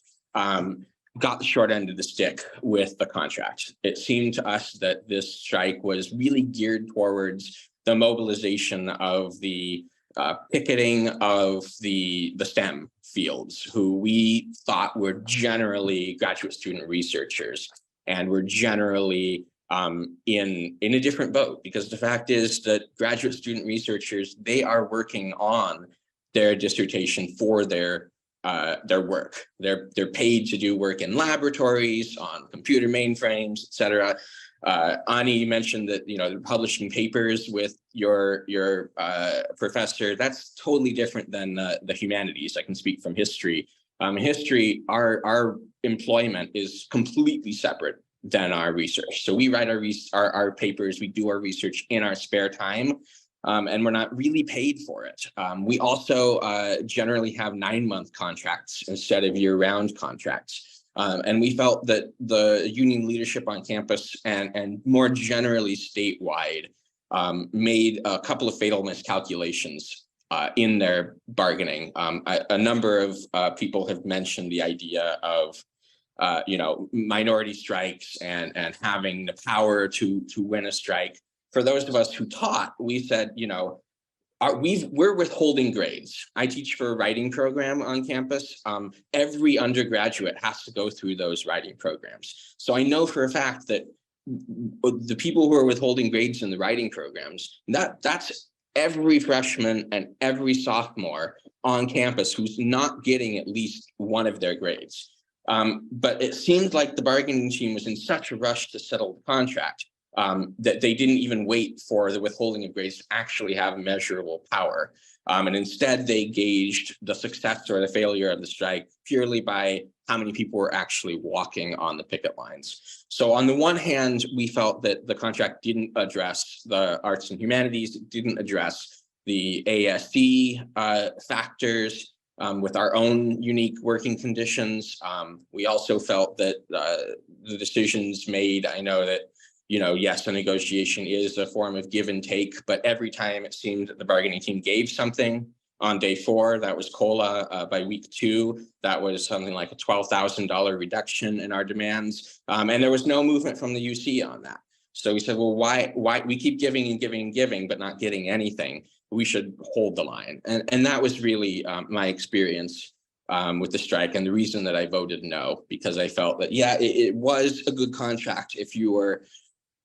got the short end of the stick with the contract. It seemed to us that this strike was really geared towards the mobilization of the picketing of the STEM fields, who we thought were generally graduate student researchers and were generally in a different boat, because the fact is that graduate student researchers, they are working on their dissertation for their work. They're paid to do work in laboratories, on computer mainframes, et cetera. Ani mentioned that they're publishing papers with your professor. That's totally different than the humanities. I can speak from history. History, our employment is completely separate than our research. So we write our papers, we do our research in our spare time. And we're not really paid for it. We also generally have 9-month contracts instead of year-round contracts. And we felt that the union leadership on campus and more generally statewide made a couple of fatal miscalculations in their bargaining. A number of people have mentioned the idea of minority strikes and having the power to win a strike. For those of us who taught, we said, we're withholding grades. I teach for a writing program on campus. Every undergraduate has to go through those writing programs. So I know for a fact that the people who are withholding grades in the writing programs, that's every freshman and every sophomore on campus who's not getting at least one of their grades. But it seemed like the bargaining team was in such a rush to settle the contract that they didn't even wait for the withholding of grades to actually have measurable power. And instead, they gauged the success or the failure of the strike purely by how many people were actually walking on the picket lines. So on the one hand, we felt that the contract didn't address the arts and humanities, it didn't address the ASE factors with our own unique working conditions. We also felt that the decisions made, I know that yes, a negotiation is a form of give and take, but every time it seemed that the bargaining team gave something on day 4, that was COLA. By week 2, that was something like a $12,000 reduction in our demands. And there was no movement from the UC on that. So we said, well, why we keep giving and giving and giving, but not getting anything? We should hold the line. And that was really my experience with the strike, and the reason that I voted no, because I felt that, yeah, it was a good contract if you were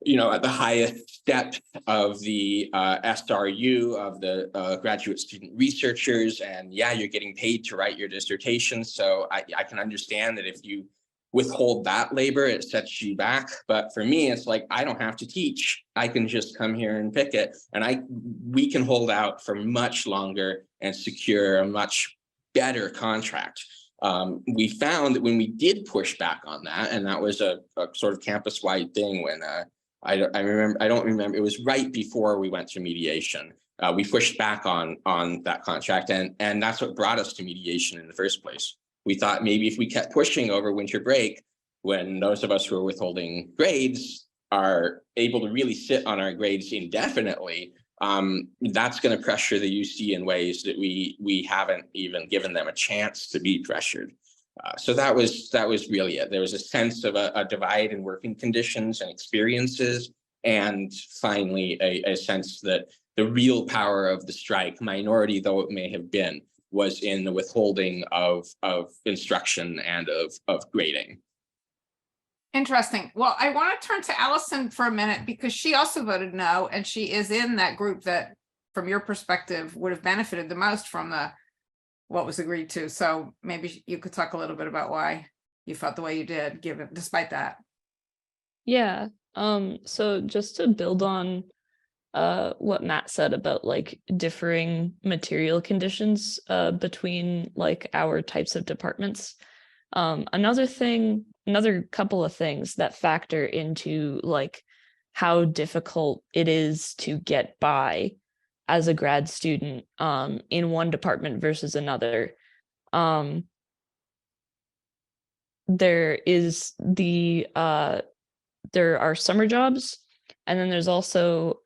at the highest step of the SRU, of the graduate student researchers, and yeah, you're getting paid to write your dissertation. So I can understand that if you withhold that labor, it sets you back. But for me, it's like, I don't have to teach. I can just come here and picket, and we can hold out for much longer and secure a much better contract. We found that when we did push back on that, and that was a sort of campus-wide thing when I don't remember, it was right before we went to mediation. We pushed back on that contract, and that's what brought us to mediation in the first place. We thought maybe if we kept pushing over winter break, when those of us who are withholding grades are able to really sit on our grades indefinitely, that's going to pressure the UC in ways that we haven't even given them a chance to be pressured. So that was really it. There was a sense of a divide in working conditions and experiences, and finally a sense that the real power of the strike, minority though it may have been, was in the withholding of instruction and of grading. Interesting. Well, I want to turn to Allison for a minute, because she also voted no, and she is in that group that, from your perspective, would have benefited the most from what was agreed to. So maybe you could talk a little bit about why you felt the way you did, given despite that. Yeah. So just to build on what Matt said about like differing material conditions between like our types of departments. Another couple of things that factor into like how difficult it is to get by as a grad student in one department versus another. There is there are summer jobs, and then there's also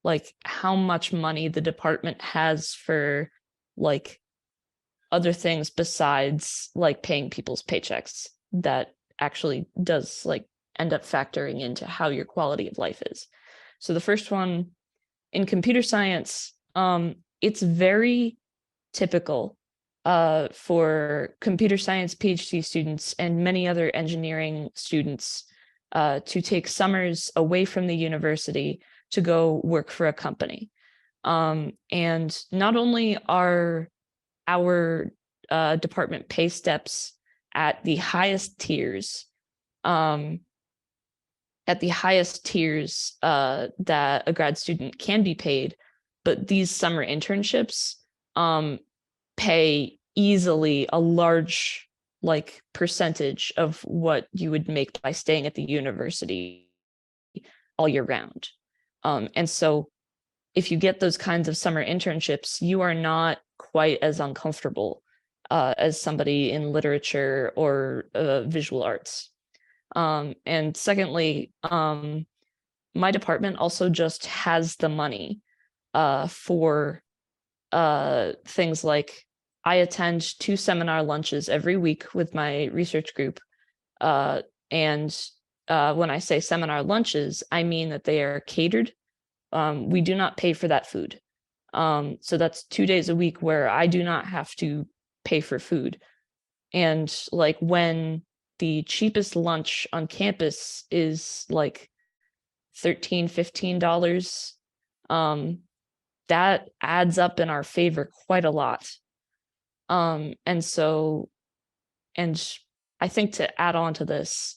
like how much money the department has for like other things besides like paying people's paychecks that actually does like end up factoring into how your quality of life is. So the first one, in computer science, it's very typical for computer science PhD students and many other engineering students to take summers away from the university to go work for a company. And not only are our department pay steps at the highest tiers, that a grad student can be paid, but these summer internships pay easily a large like percentage of what you would make by staying at the university all year round. And so if you get those kinds of summer internships, you are not quite as uncomfortable as somebody in literature or visual arts. And secondly, my department also just has the money for things like I attend 2 seminar lunches every week with my research group. And when I say seminar lunches, I mean that they are catered. We do not pay for that food. So that's 2 days a week where I do not have to pay for food. And like when the cheapest lunch on campus is like $13, $15, that adds up in our favor quite a lot. And I think to add on to this,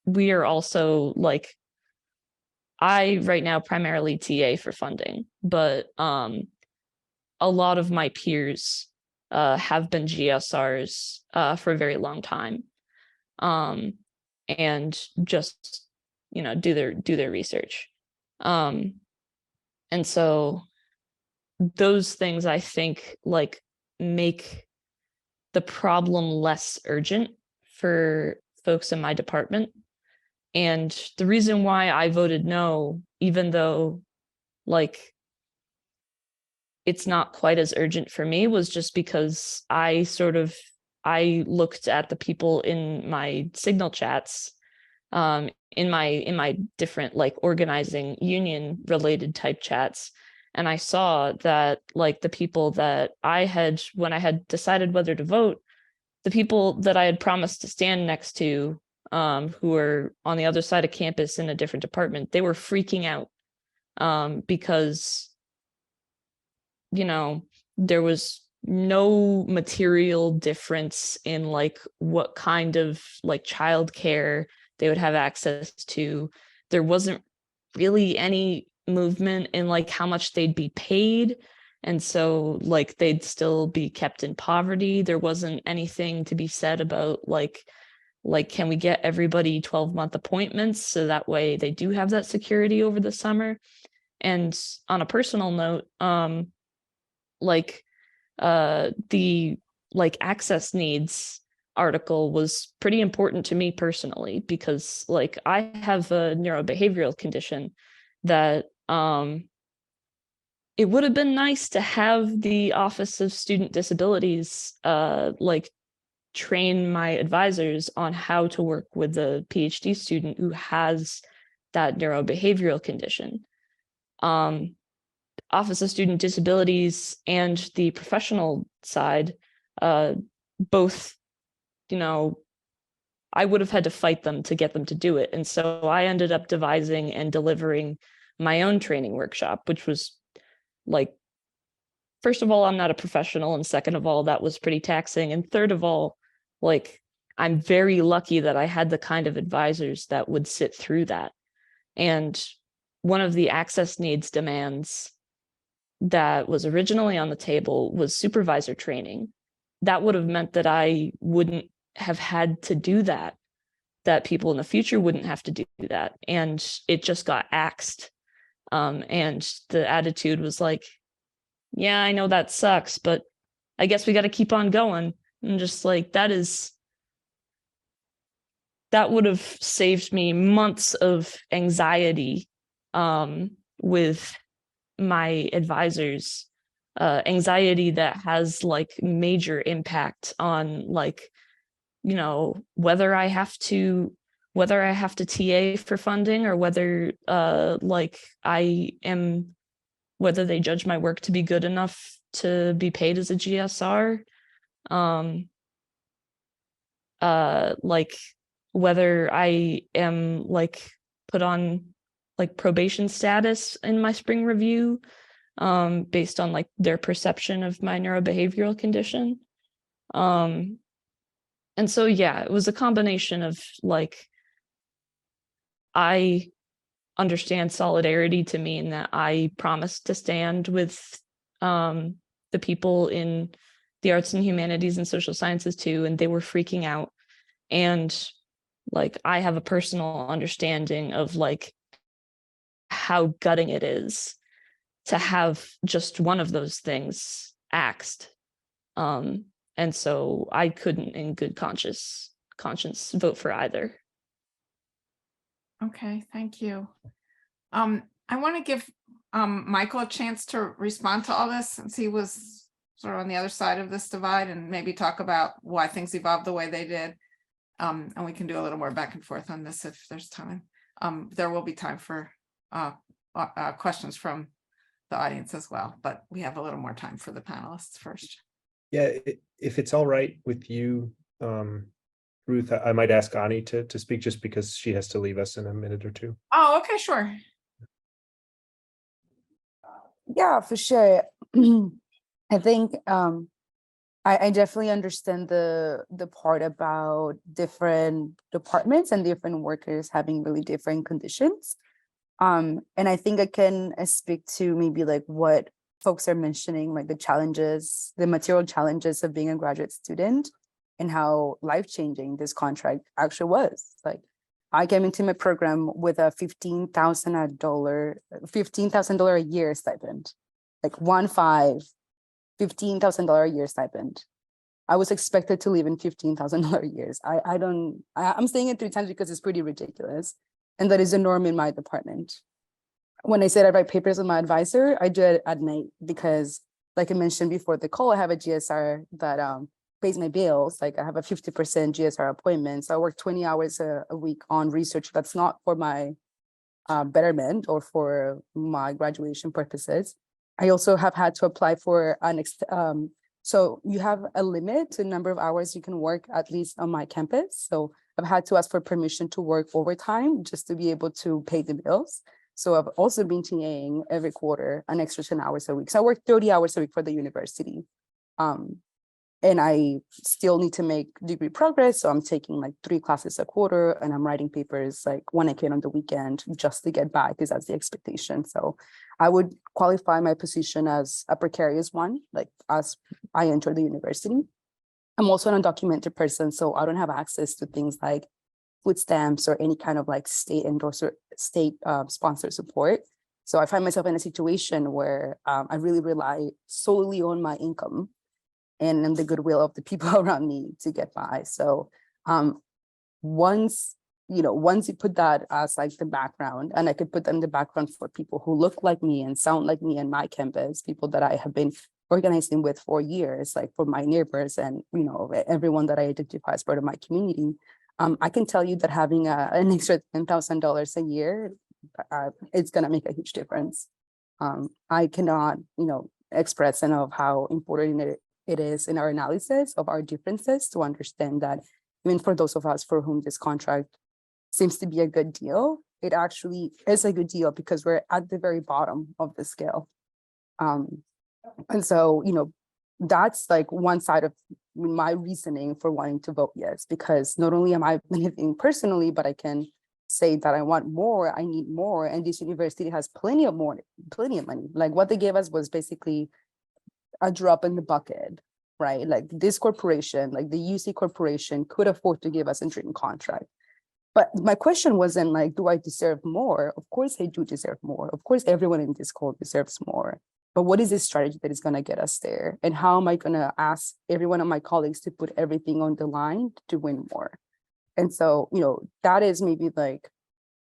we are also like, I right now primarily TA for funding, but a lot of my peers have been GSRs for a very long time, and just do their research, and so those things I think like make the problem less urgent for folks in my department. And the reason why I voted no, even though like it's not quite as urgent for me, was just because I looked at the people in my Signal chats, in my different like organizing union related type chats. And I saw that like the people that when I had decided whether to vote, the people that I had promised to stand next to, who were on the other side of campus in a different department, they were freaking out because, there was no material difference in like what kind of like childcare they would have access to. There wasn't really any movement in like how much they'd be paid. And so like they'd still be kept in poverty. There wasn't anything to be said about like, can we get everybody 12-month appointments so that way they do have that security over the summer? And on a personal note, the like access needs article was pretty important to me personally, because like I have a neurobehavioral condition that it would have been nice to have the Office of Student Disabilities like train my advisors on how to work with a PhD student who has that neurobehavioral condition. Office of Student Disabilities and the professional side, both, I would have had to fight them to get them to do it. And so I ended up devising and delivering my own training workshop, which was like, first of all, I'm not a professional. And second of all, that was pretty taxing. And third of all, like, I'm very lucky that I had the kind of advisors that would sit through that. And one of the access needs demands that was originally on the table was supervisor training. That would have meant that I wouldn't have had to do that people in the future wouldn't have to do that. And it just got axed. And the attitude was like, yeah, I know that sucks, but I guess we got to keep on going. And just like, that would have saved me months of anxiety with my advisors, anxiety that has like major impact on like, you know, whether I have to TA for funding, or whether whether they judge my work to be good enough to be paid as a GSR. Like whether I am like put on like probation status in my spring review, based on like their perception of my neurobehavioral condition. And so, yeah, it was a combination of like, I understand solidarity to mean that I promised to stand with the people in the arts and humanities and social sciences too, and they were freaking out. And like, I have a personal understanding of like how gutting it is to have just one of those things axed. And so I couldn't in good conscience vote for either. Okay, thank you. I want to give Michael a chance to respond to all this, since he was sort of on the other side of this divide, and maybe talk about why things evolved the way they did. And we can do a little more back and forth on this if there's time. There will be time for questions from the audience as well, but we have a little more time for the panelists first. Yeah, if it's all right with you, Ruth, I might ask Ani to speak, just because she has to leave us in a minute or two. Oh, okay, sure. Yeah, for sure. I think I definitely understand the part about different departments and different workers having really different conditions. And I think I can speak to maybe like what folks are mentioning, like the challenges, the material challenges of being a graduate student, and how life-changing this contract actually was. Like, I came into my program with a $15,000 a year stipend, like $15,000 a year stipend. I was expected to live in $15,000 years. I'm saying it 3 times because it's pretty ridiculous. And that is the norm in my department. When I said I write papers with my advisor, I do it at night because, like I mentioned before the call, I have a GSR that pays my bills. Like, I have a 50% GSR appointment. So I work 20 hours a week on research that's not for my betterment or for my graduation purposes. I also have had to apply for so you have a limit to the number of hours you can work, at least on my campus. So I've had to ask for permission to work overtime just to be able to pay the bills. So I've also been TAing every quarter an extra 10 hours a week. So I work 30 hours a week for the university. And I still need to make degree progress. So I'm taking like 3 classes a quarter, and I'm writing papers like when I can on the weekend just to get by, because that's the expectation. So I would qualify my position as a precarious one, like as I enter the university. I'm also an undocumented person, so I don't have access to things like food stamps or any kind of like state endorser, state sponsored support. So I find myself in a situation where I really rely solely on my income and the goodwill of the people around me to get by. So once you put that as like the background, and I could put that in the background for people who look like me and sound like me in my campus, people that I have been organizing with for years, like for my neighbors and, everyone that I identify as part of my community, I can tell you that having an extra $10,000 a year, it's going to make a huge difference. I cannot, express enough how important it is in our analysis of our differences to understand that even for those of us for whom this contract seems to be a good deal, it actually is a good deal because we're at the very bottom of the scale. And so, that's like one side of my reasoning for wanting to vote yes, because not only am I benefiting personally, but I can say that I want more, I need more, and this university has plenty of money. Like what they gave us was basically a drop in the bucket, right? Like this corporation, like the UC corporation, could afford to give us a dream contract. But my question wasn't like, do I deserve more? Of course I do deserve more. Of course, everyone in this call deserves more. But what is the strategy that is going to get us there? And how am I going to ask every one of my colleagues to put everything on the line to win more? And so, that is maybe like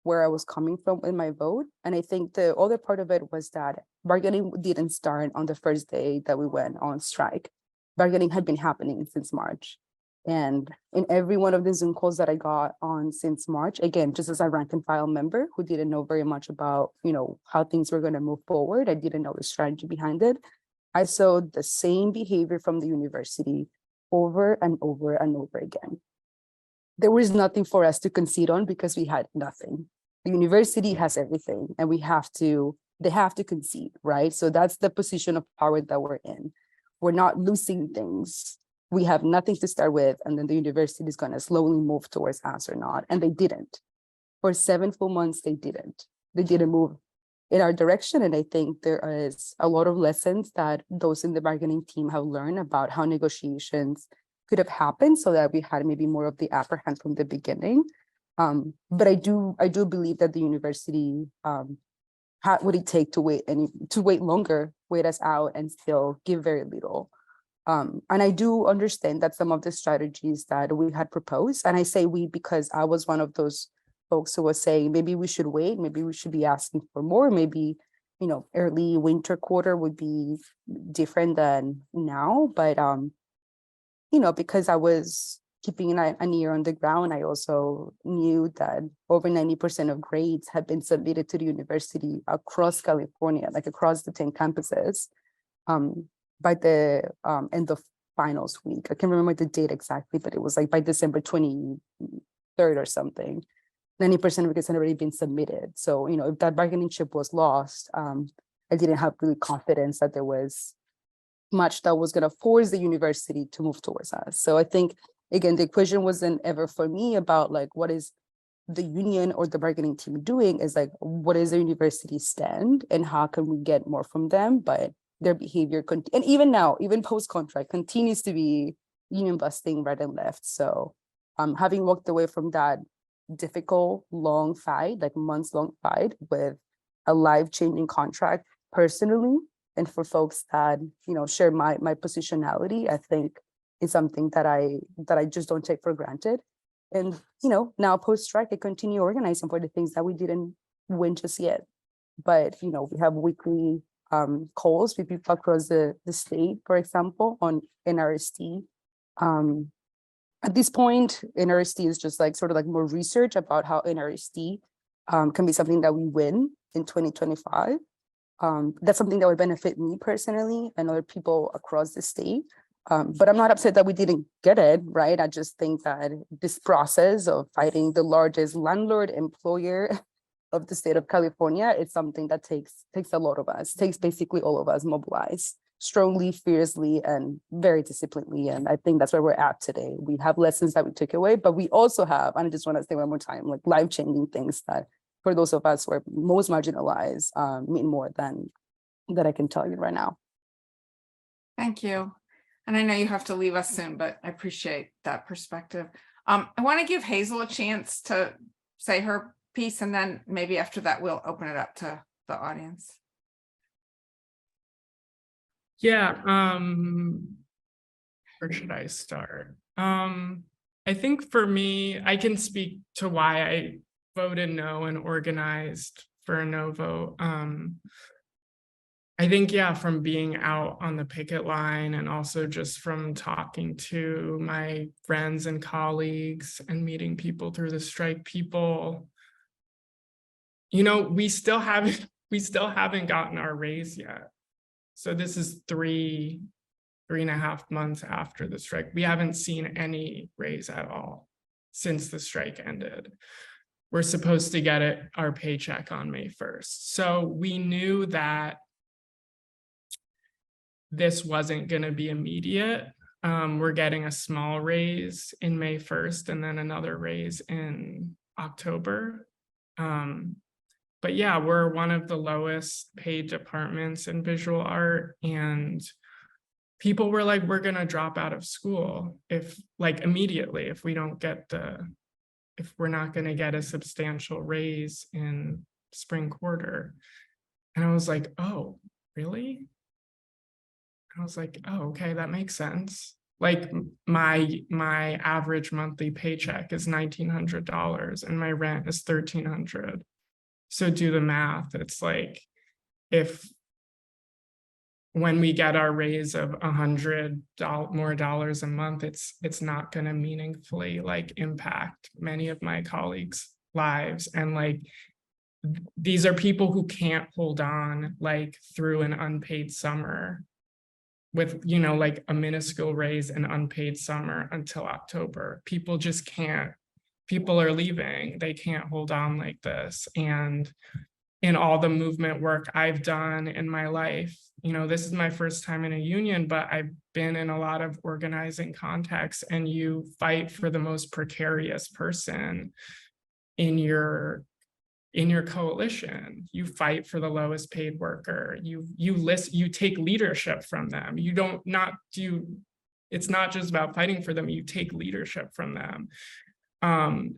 where I was coming from in my vote. And I think the other part of it was that bargaining didn't start on the first day that we went on strike. Bargaining had been happening since March. And in every one of the Zoom calls that I got on since March, again, just as a rank and file member who didn't know very much about, how things were going to move forward, I didn't know the strategy behind it. I saw the same behavior from the university over and over and over again. There was nothing for us to concede on because we had nothing. The university has everything, and they have to concede, right? So that's the position of power that we're in. We're not losing things. We have nothing to start with, and then the university is going to slowly move towards us or not. And they didn't. For 7 full months, they didn't. They didn't move in our direction. And I think there is a lot of lessons that those in the bargaining team have learned about how negotiations could have happened so that we had maybe more of the upper hand from the beginning. But I do believe that the university would it take to wait longer, wait us out, and still give very little. And I do understand that some of the strategies that we had proposed, and I say we because I was one of those folks who was saying maybe we should wait, maybe we should be asking for more, maybe early winter quarter would be different than now. But because I was keeping an ear on the ground, I also knew that over 90% of grades had been submitted to the university across California, like across the 10 campuses. By the end of finals week. I can't remember the date exactly, but it was like by December 23rd or something. 90% of it had already been submitted. So, if that bargaining chip was lost, I didn't have really confidence that there was much that was going to force the university to move towards us. So I think, again, the equation wasn't ever for me about like, what is the union or the bargaining team doing? Is like, what is the university stand and how can we get more from them? But their behavior, and even now, even post-contract, continues to be union busting right and left. So having walked away from that difficult, long fight, like months-long fight with a life-changing contract personally, and for folks that, share my positionality, I think is something that I just don't take for granted. And, now post-strike, I continue organizing for the things that we didn't win just yet. But, we have weekly calls with people across the state, for example, on NRST. At this point, NRST is just like sort of like more research about how NRST can be something that we win in 2025. That's something that would benefit me personally and other people across the state. But I'm not upset that we didn't get it, right? I just think that this process of fighting the largest landlord employer of the state of California, it's something that takes a lot of us, takes basically all of us mobilized strongly, fiercely, and very disciplinedly. And I think that's where we're at today. We have lessons that we took away, but we also have, and I just want to say one more time, like life-changing things that for those of us who are most marginalized mean more than that I can tell you right now. Thank you. And I know you have to leave us soon, but I appreciate that perspective. I want to give Hazel a chance to say her piece, and then maybe after that, we'll open it up to the audience. Yeah, where should I start? I think for me, I can speak to why I voted no and organized for a no vote. I think, yeah, from being out on the picket line and also just from talking to my friends and colleagues and meeting people through the strike, people, we still haven't gotten our raise yet. So this is 3.5 months after the strike. We haven't seen any raise at all since the strike ended. We're supposed to get our paycheck on May 1st. So we knew that this wasn't going to be immediate. We're getting a small raise in May 1st and then another raise in October. But yeah, we're one of the lowest paid departments in visual art, and people were like, we're gonna drop out of school if like immediately, if we don't get if we're not gonna get a substantial raise in spring quarter. And I was like, oh, really? I was like, oh, okay, that makes sense. Like my average monthly paycheck is $1,900 and my rent is $1,300. So do the math. It's like, if when we get our raise of $100 more a month, it's not going to meaningfully like impact many of my colleagues' lives. And like, these are people who can't hold on like through an unpaid summer with, you know, like a minuscule raise and unpaid summer until October. People just can't. People are leaving. They can't hold on like this. And in all the movement work I've done in my life, you know, this is my first time in a union, but I've been in a lot of organizing contexts, and you fight for the most precarious person in your coalition. You fight for the lowest paid worker. You take leadership from them. It's not just about fighting for them, you take leadership from them.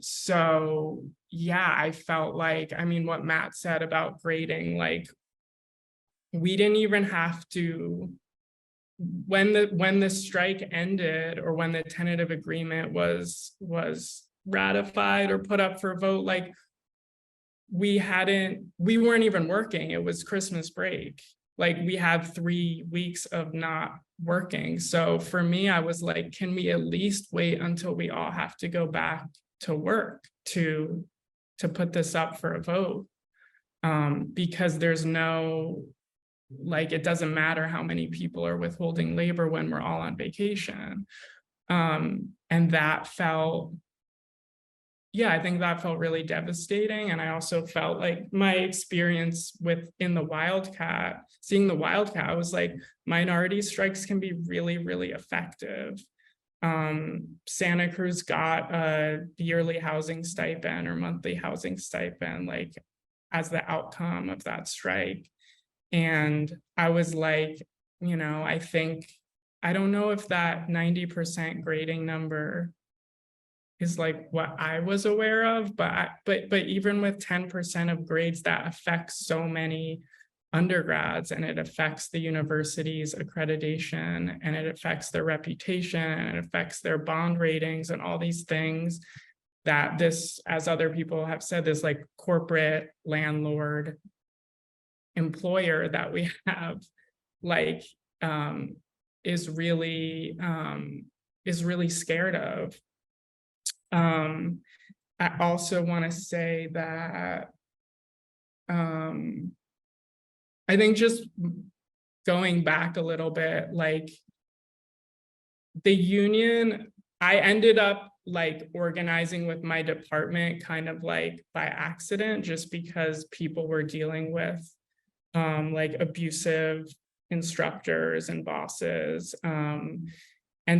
So yeah, I felt like, I mean, what Matt said about grading, like we didn't even have to, when the strike ended, or when the tentative agreement was ratified or put up for a vote, like we weren't even working. It was Christmas break. Like we had 3 weeks of not working. So for me, I was like, can we at least wait until we all have to go back to work to put this up for a vote? Because there's no, like, it doesn't matter how many people are withholding labor when we're all on vacation. And that felt, yeah, I think that felt really devastating. And I also felt like my experience seeing the Wildcat, I was like, minority strikes can be really, really effective. Santa Cruz got a yearly housing stipend or monthly housing stipend, like as the outcome of that strike. And I was like, you know, I don't know if that 90% grading number is like what I was aware of, but even with 10% of grades, that affects so many undergrads, and it affects the university's accreditation, and it affects their reputation, and it affects their bond ratings, and all these things that this, as other people have said, this like corporate landlord employer that we have, like, is really scared of. I also want to say that I think just going back a little bit, like the union, I ended up like organizing with my department kind of like by accident, just because people were dealing with like abusive instructors and bosses. And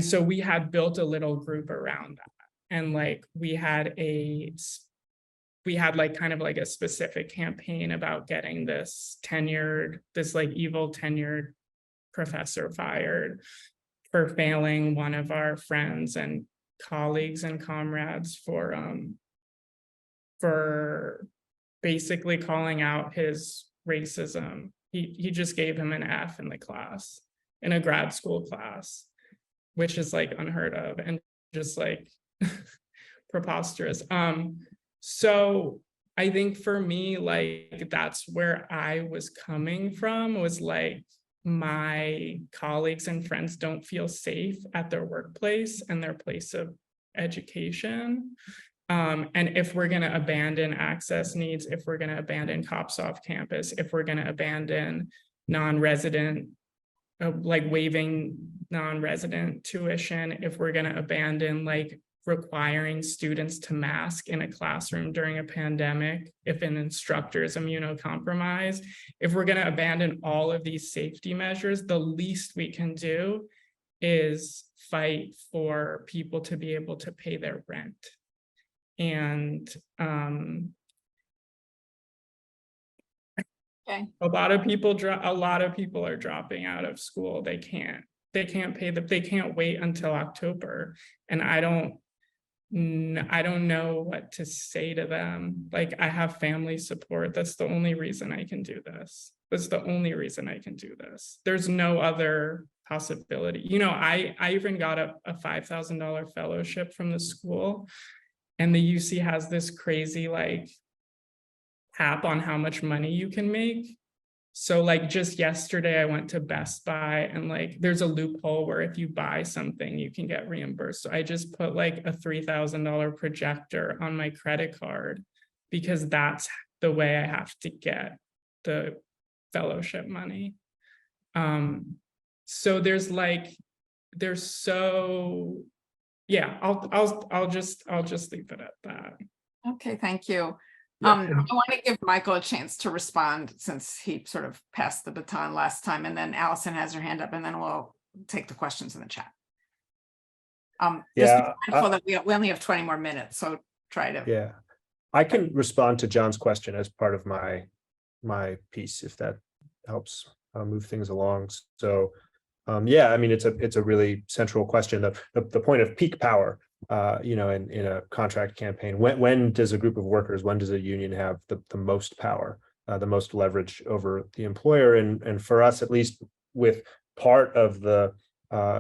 so we had built a little group around that. And like we had like kind of like a specific campaign about getting this like evil tenured professor fired for failing one of our friends and colleagues and comrades for basically calling out his racism. He just gave him an F in the class, in a grad school class, which is like unheard of and just like preposterous. So I think for me, like that's where I was coming from, was like my colleagues and friends don't feel safe at their workplace and their place of education. And if we're going to abandon access needs, if we're going to abandon cops off campus, if we're going to abandon non-resident, like waiving non-resident tuition, if we're going to abandon like requiring students to mask in a classroom during a pandemic if an instructor is immunocompromised. If we're going to abandon all of these safety measures, the least we can do is fight for people to be able to pay their rent. And Okay. a lot of people are dropping out of school. They can't they can't wait until October. And I don't know what to say to them. Like, I have family support. That's the only reason I can do this. That's the only reason I can do this. There's no other possibility. You know, I even got a $5,000 fellowship from the school, and the UC has this crazy like cap on how much money you can make. So like just yesterday I went to Best Buy, and like there's a loophole where if you buy something you can get reimbursed. So I just put like a $3,000 projector on my credit card because that's the way I have to get the fellowship money. So I'll just leave it at that. Okay, thank you. Yeah. I want to give Michael a chance to respond since he sort of passed the baton last time, and then Allison has her hand up, and then we'll take the questions in the chat. Just Yeah, be mindful that we only have 20 more minutes, so try to. Yeah, I can respond to John's question as part of my piece, if that helps move things along. So, yeah, I mean, it's a really central question. The point of peak power, you know, in a contract campaign, when does a group of workers, when does a union have the most power, the most leverage over the employer? And for us, at least with part of the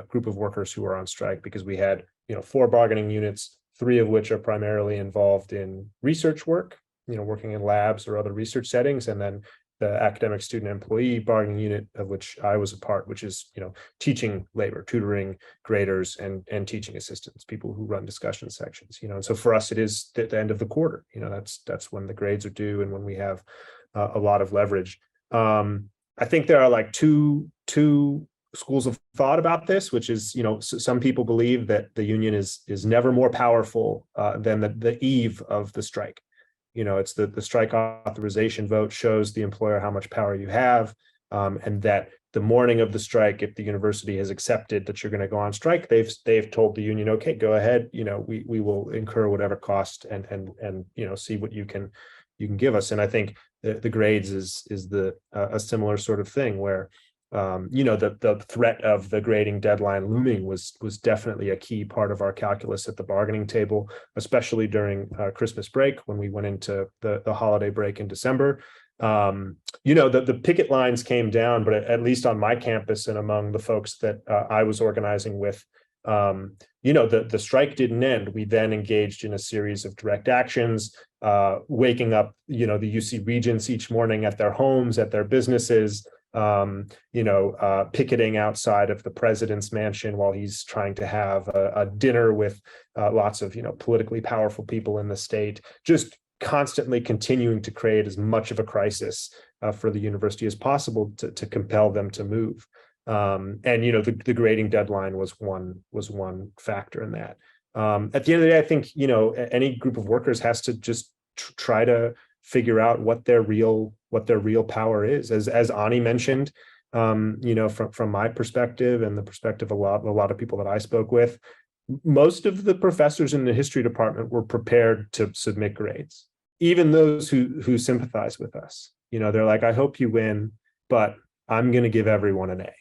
group of workers who are on strike, because we had, you know, 4 bargaining units, 3 of which are primarily involved in research work, you know, working in labs or other research settings, and then the academic student employee bargaining unit, of which I was a part, which is, you know, teaching labor, tutoring, graders, and teaching assistants, people who run discussion sections, you know. And so for us, it is the end of the quarter, you know, that's when the grades are due and when we have a lot of leverage. I think there are like two schools of thought about this, which is, you know, some people believe that the union is never more powerful than the eve of the strike. You know, it's the strike authorization vote shows the employer how much power you have, and that the morning of the strike, if the university has accepted that you're going to go on strike, they've told the union, okay, go ahead, you know, we will incur whatever cost and you know, see what you can give us. And I think the grades is a similar sort of thing where, you know, the threat of the grading deadline looming was definitely a key part of our calculus at the bargaining table, especially during Christmas break when we went into the holiday break in December. You know, the picket lines came down, but at least on my campus and among the folks that I was organizing with, you know, the strike didn't end. We then engaged in a series of direct actions, waking up, you know, the UC regents each morning at their homes, at their businesses, you know, picketing outside of the president's mansion while he's trying to have a dinner with lots of, you know, politically powerful people in the state, just constantly continuing to create as much of a crisis for the university as possible to compel them to move. And, you know, the grading deadline was one factor in that. At the end of the day, I think, you know, any group of workers has to just try to figure out what their real power is. As Ani mentioned, you know, from my perspective and the perspective of a lot of people that I spoke with, most of the professors in the history department were prepared to submit grades, even those who sympathize with us. You know, they're like, I hope you win, but I'm going to give everyone an A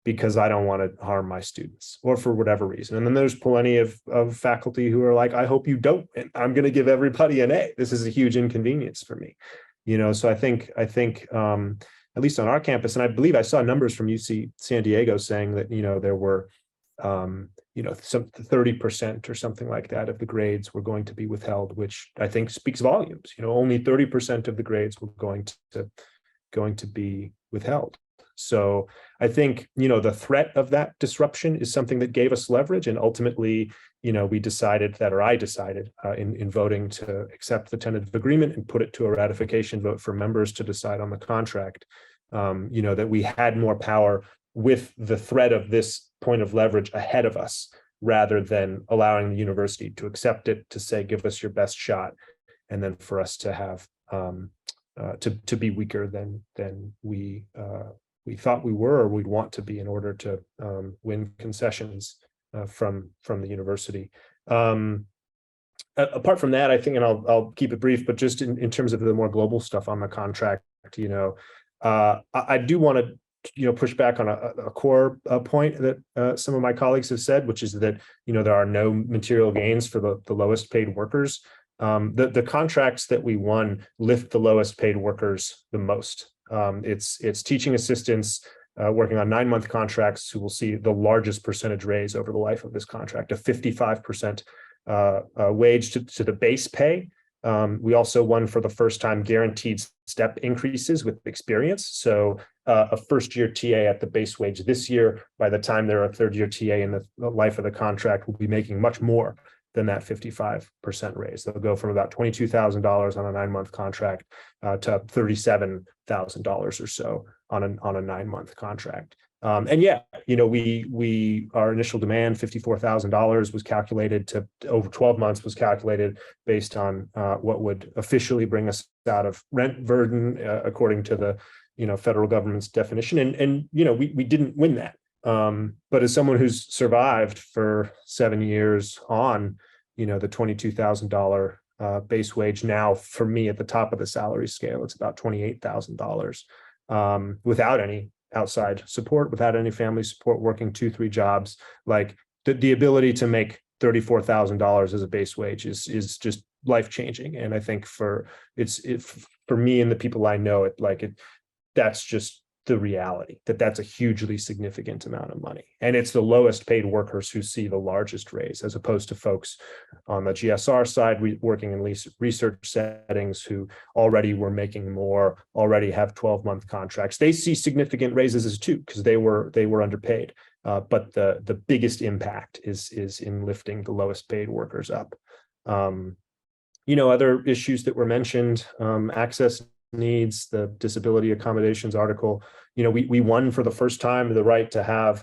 because I don't want to harm my students, or for whatever reason. And then there's plenty of faculty who are like, I hope you don't win. I'm going to give everybody an A. This is a huge inconvenience for me. You know, so I think at least on our campus, and I believe I saw numbers from UC San Diego saying that, you know, there were, you know, some 30% or something like that of the grades were going to be withheld, which I think speaks volumes. You know, only 30% of the grades were going to be withheld. So I think, you know, the threat of that disruption is something that gave us leverage. And ultimately, you know, I decided in voting to accept the tentative agreement and put it to a ratification vote for members to decide on the contract, you know, that we had more power with the threat of this point of leverage ahead of us rather than allowing the university to accept it, to say, give us your best shot, and then for us to have to be weaker than we thought we were or we'd want to be in order to win concessions from the university. Apart from that, I think, and I'll keep it brief, but just in terms of the more global stuff on the contract, I do want to push back on a core point that some of my colleagues have said, which is that there are no material gains for the lowest paid workers. The contracts that we won lift the lowest paid workers the most. It's teaching assistants working on 9-month contracts who will see the largest percentage raise over the life of this contract, a 55% wage to the base pay. We also won for the first time guaranteed step increases with experience. So a first-year TA at the base wage this year, by the time they're a third-year TA in the life of the contract, will be making much more than that 55% raise. They'll go from about $22,000 on a 9-month contract to $37,000 or so on a 9-month contract. And yeah, our initial demand, $54,000, was calculated to over 12 months, was calculated based on what would officially bring us out of rent burden, according to the federal government's definition. And we didn't win that. But as someone who's survived for 7 years on, the $22,000 base wage, now for me at the top of the salary scale, it's about $28,000 without any outside support, without any family support, working 2-3 jobs. Like the ability to make $34,000 as a base wage is just life-changing. And I think for me and the people I know, that's just the reality, that's a hugely significant amount of money. And it's the lowest paid workers who see the largest raise, as opposed to folks on the GSR side working in research settings who already were making more, already have 12-month contracts. They see significant raises too, because they were underpaid. But the biggest impact is in lifting the lowest paid workers up. Other issues that were mentioned, access needs, the disability accommodations article, we won for the first time the right to have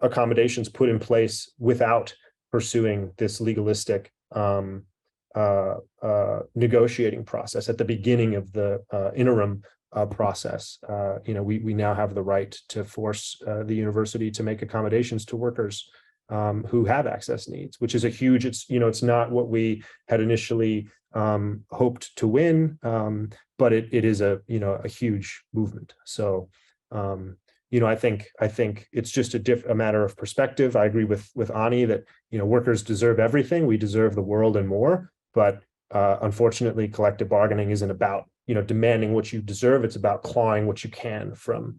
accommodations put in place without pursuing this legalistic negotiating process at the beginning of the interim process. We now have the right to force the university to make accommodations to workers who have access needs, which is a huge, it's not what we had initially hoped to win, but it is a huge movement. So I think it's just a matter of perspective. I agree with Ani that workers deserve everything. We deserve the world and more. But unfortunately, collective bargaining isn't about demanding what you deserve. It's about clawing what you can from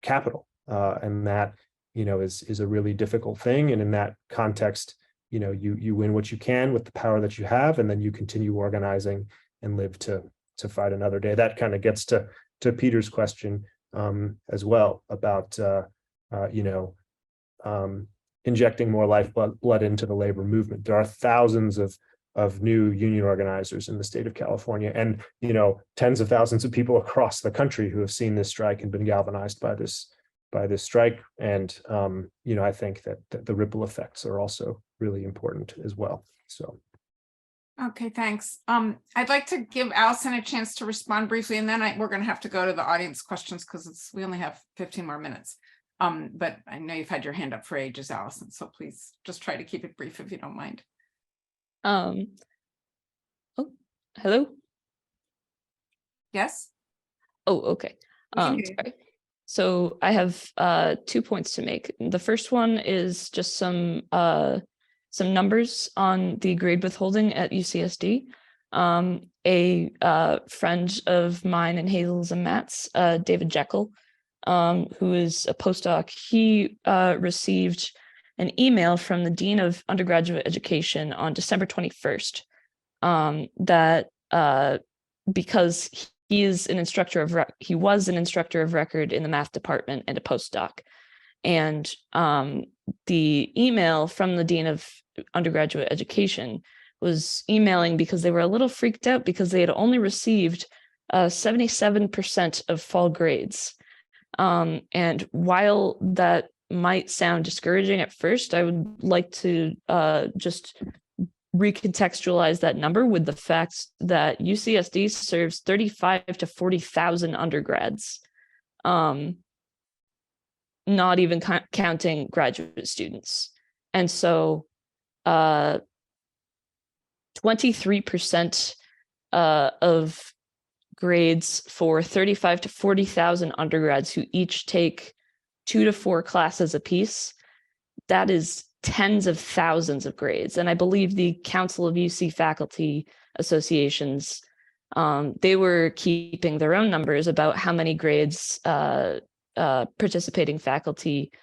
capital, and that is a really difficult thing. And in that context, you win what you can with the power that you have, and then you continue organizing and live to fight another day. That kind of gets to Peter's question as well about injecting more lifeblood into the labor movement. There are thousands of new union organizers in the state of California, and tens of thousands of people across the country who have seen this strike and been galvanized by this strike. And I think that the ripple effects are also really important as well. So okay, thanks. I'd like to give Allison a chance to respond briefly, and then we're going to have to go to the audience questions because we only have 15 more minutes. But I know you've had your hand up for ages, Allison, so please just try to keep it brief if you don't mind. Oh, hello. Yes. Oh, okay. Sorry. So I have 2 points to make. The first one is just some numbers on the grade withholding at UCSD. A friend of mine and Hazel's and Matt's, David Jekyll, who is a postdoc, he received an email from the Dean of Undergraduate Education on December 21st that because he was an instructor of record in the math department and a postdoc. And the email from the Dean of Undergraduate Education was emailing because they were a little freaked out because they had only received 77% of fall grades. And while that might sound discouraging at first, I would like to just recontextualize that number with the fact that UCSD serves 35 to 40,000 undergrads, not even counting graduate students. And so 23% of grades for 35 to 40,000 undergrads who each take 2 to 4 classes apiece, that is tens of thousands of grades. And I believe the Council of UC Faculty Associations, they were keeping their own numbers about how many grades participating faculty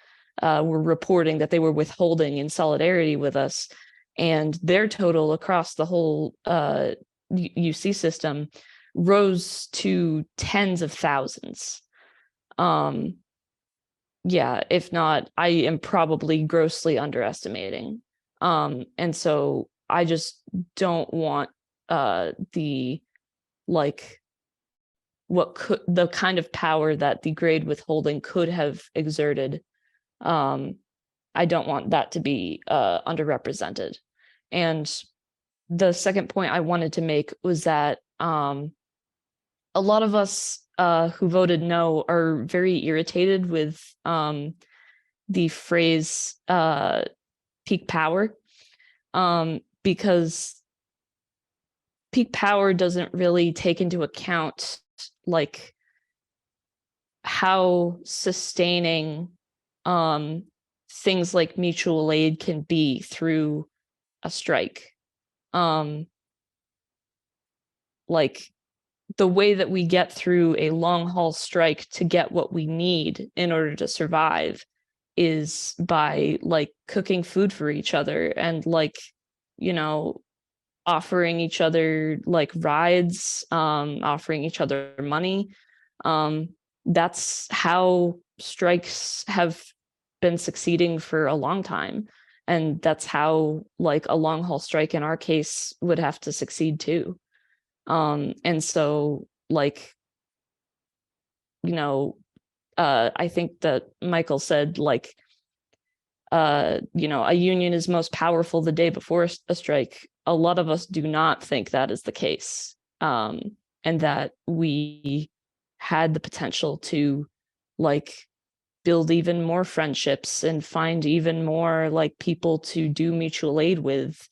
were reporting that they were withholding in solidarity with us. And their total across the whole UC system rose to tens of thousands. Yeah, if not, I am probably grossly underestimating. And so I just don't want the kind of power that the grade withholding could have exerted. I don't want that to be underrepresented. And the second point I wanted to make was that a lot of us who voted no are very irritated with the phrase peak power, because peak power doesn't really take into account like how sustaining things like mutual aid can be through a strike. Like the way that we get through a long haul strike to get what we need in order to survive is by like cooking food for each other and like, you know, offering each other like rides, offering each other money. That's how strikes have been succeeding for a long time. And that's how like a long haul strike in our case would have to succeed too. And so like, you know, I think that Michael said like, you know, a union is most powerful the day before a strike. A lot of us do not think that is the case, and that we had the potential to like build even more friendships and find even more like people to do mutual aid with,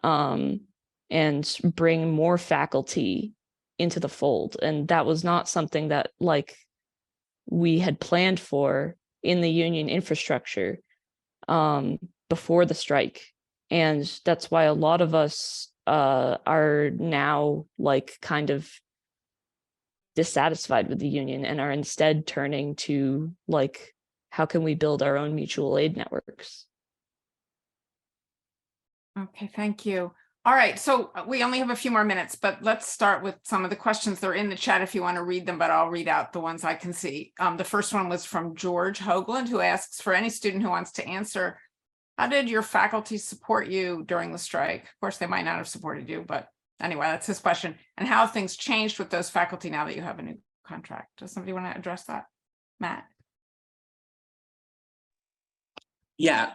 and bring more faculty into the fold. And that was not something that like we had planned for in the union infrastructure before the strike. And that's why a lot of us are now like kind of dissatisfied with the union and are instead turning to like, how can we build our own mutual aid networks? Okay, thank you. All right, so we only have a few more minutes, but let's start with some of the questions. They're in the chat if you want to read them, but I'll read out the ones I can see. The first one was from George Hoagland, who asks, for any student who wants to answer, how did your faculty support you during the strike? Of course, they might not have supported you, but anyway, that's his question. And how have things changed with those faculty now that you have a new contract? Does somebody want to address that? Matt? Yeah,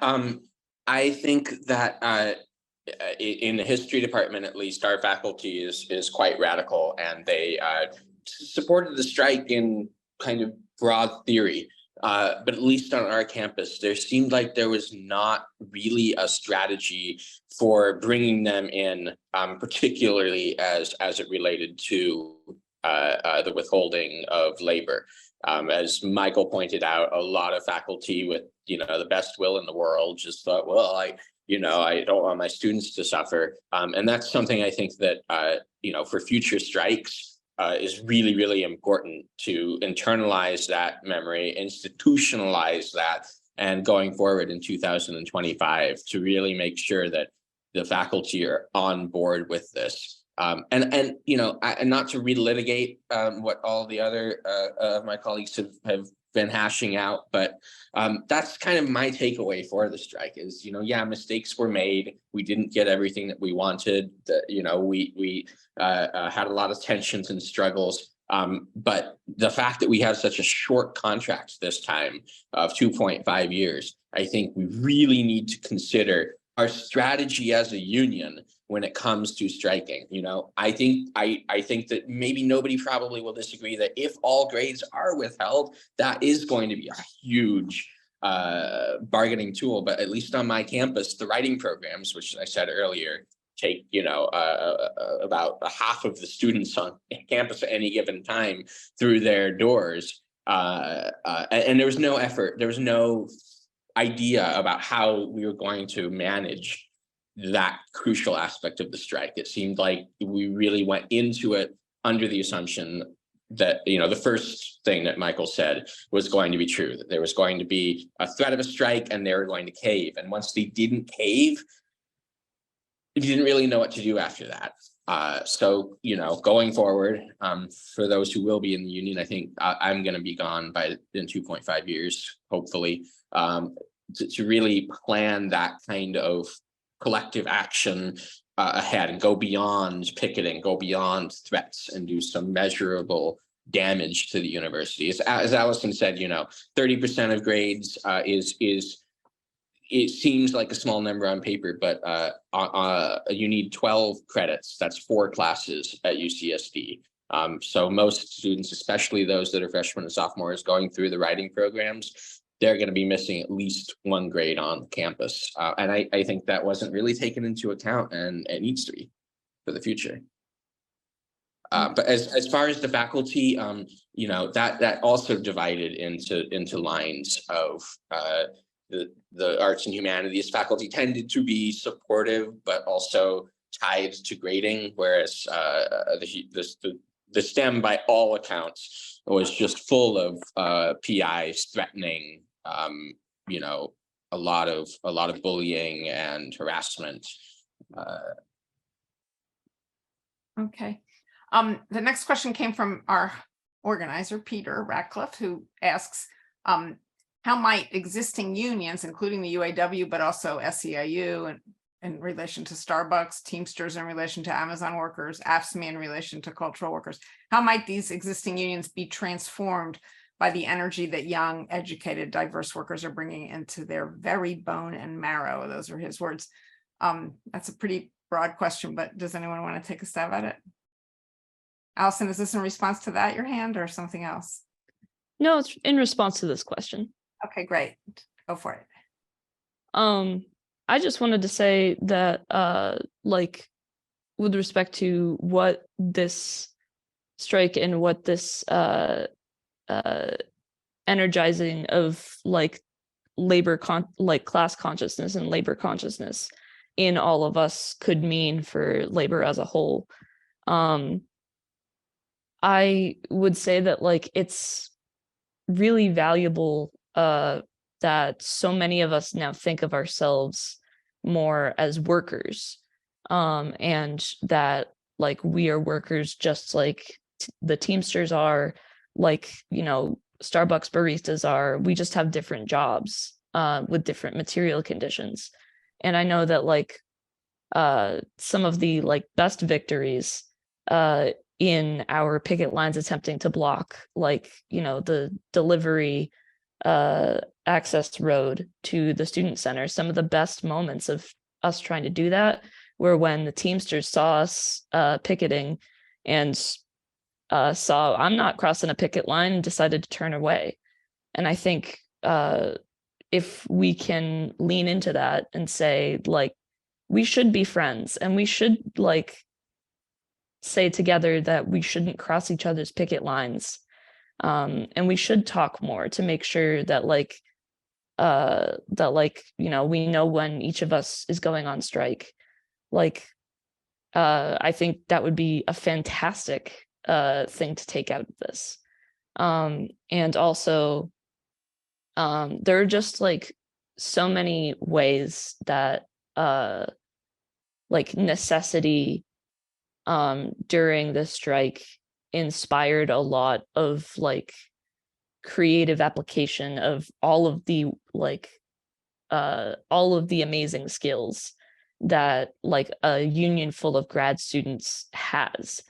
I think that in the history department, at least, our faculty is quite radical, and they supported the strike in kind of broad theory. But at least on our campus, there seemed like there was not really a strategy for bringing them in, particularly as it related to the withholding of labor. As Michael pointed out, a lot of faculty with, you know, the best will in the world just thought, well, I don't want my students to suffer. And that's something I think that, you know, for future strikes is really, really important to internalize that memory, institutionalize that, and going forward in 2025 to really make sure that the faculty are on board with this. And you know, and not to relitigate what all the other of my colleagues have been hashing out, but that's kind of my takeaway for the strike is, you know, yeah, mistakes were made. We didn't get everything that we wanted. You know, we had a lot of tensions and struggles, But the fact that we have such a short contract this time of 2.5 years, I think we really need to consider our strategy as a union when it comes to striking. You know, I think that maybe nobody probably will disagree that if all grades are withheld, that is going to be a huge bargaining tool. But at least on my campus, the writing programs, which I said earlier, take, you know, about a half of the students on campus at any given time through their doors. And there was no effort, there was no idea about how we were going to manage that crucial aspect of the strike. It seemed like we really went into it under the assumption that, you know, the first thing that Michael said was going to be true, that there was going to be a threat of a strike and they were going to cave. And once they didn't cave, you didn't really know what to do after that. So, you know, going forward, for those who will be in the union, I think I'm going to be gone in 2.5 years, hopefully, to really plan that kind of collective action ahead and go beyond picketing, go beyond threats, and do some measurable damage to the university. As Allison said, you know, 30% of grades it seems like a small number on paper, but you need 12 credits. That's 4 classes at UCSD. So most students, especially those that are freshmen and sophomores going through the writing programs, they're going to be missing at least 1 grade on campus. And I think that wasn't really taken into account, and it needs to be for the future. But as far as the faculty, you know, that also divided into lines of the arts and humanities. Faculty tended to be supportive, but also tied to grading, whereas the STEM, by all accounts, was just full of PIs threatening, you know, a lot of bullying and harassment. Okay. The next question came from our organizer, Peter Ratcliffe, who asks, how might existing unions, including the UAW, but also SEIU and in relation to Starbucks, Teamsters in relation to Amazon workers, AFSCME in relation to cultural workers, how might these existing unions be transformed by the energy that young, educated, diverse workers are bringing into their very bone and marrow? Those are his words. That's a pretty broad question, but does anyone want to take a stab at it? Allison, is this in response to that, your hand, or something else? No, it's in response to this question. Okay, great. Go for it. I just wanted to say that, like, with respect to what this strike and what this energizing of like class consciousness and labor consciousness in all of us could mean for labor as a whole. I would say that like it's really valuable that so many of us now think of ourselves more as workers, and that like we are workers just like the Teamsters are, like, you know, Starbucks baristas are. We just have different jobs with different material conditions. And I know that like some of the like best victories in our picket lines attempting to block, like, you know, the delivery access road to the student center, some of the best moments of us trying to do that were when the Teamsters saw us picketing and saw I'm not crossing a picket line and decided to turn away. And I think if we can lean into that and say like we should be friends and we should like say together that we shouldn't cross each other's picket lines, and we should talk more to make sure that like you know, we know when each of us is going on strike. Like I think that would be a fantastic thing to take out of this. And also there are just like so many ways that like necessity during the strike inspired a lot of like creative application of all of the amazing skills that like a union full of grad students has.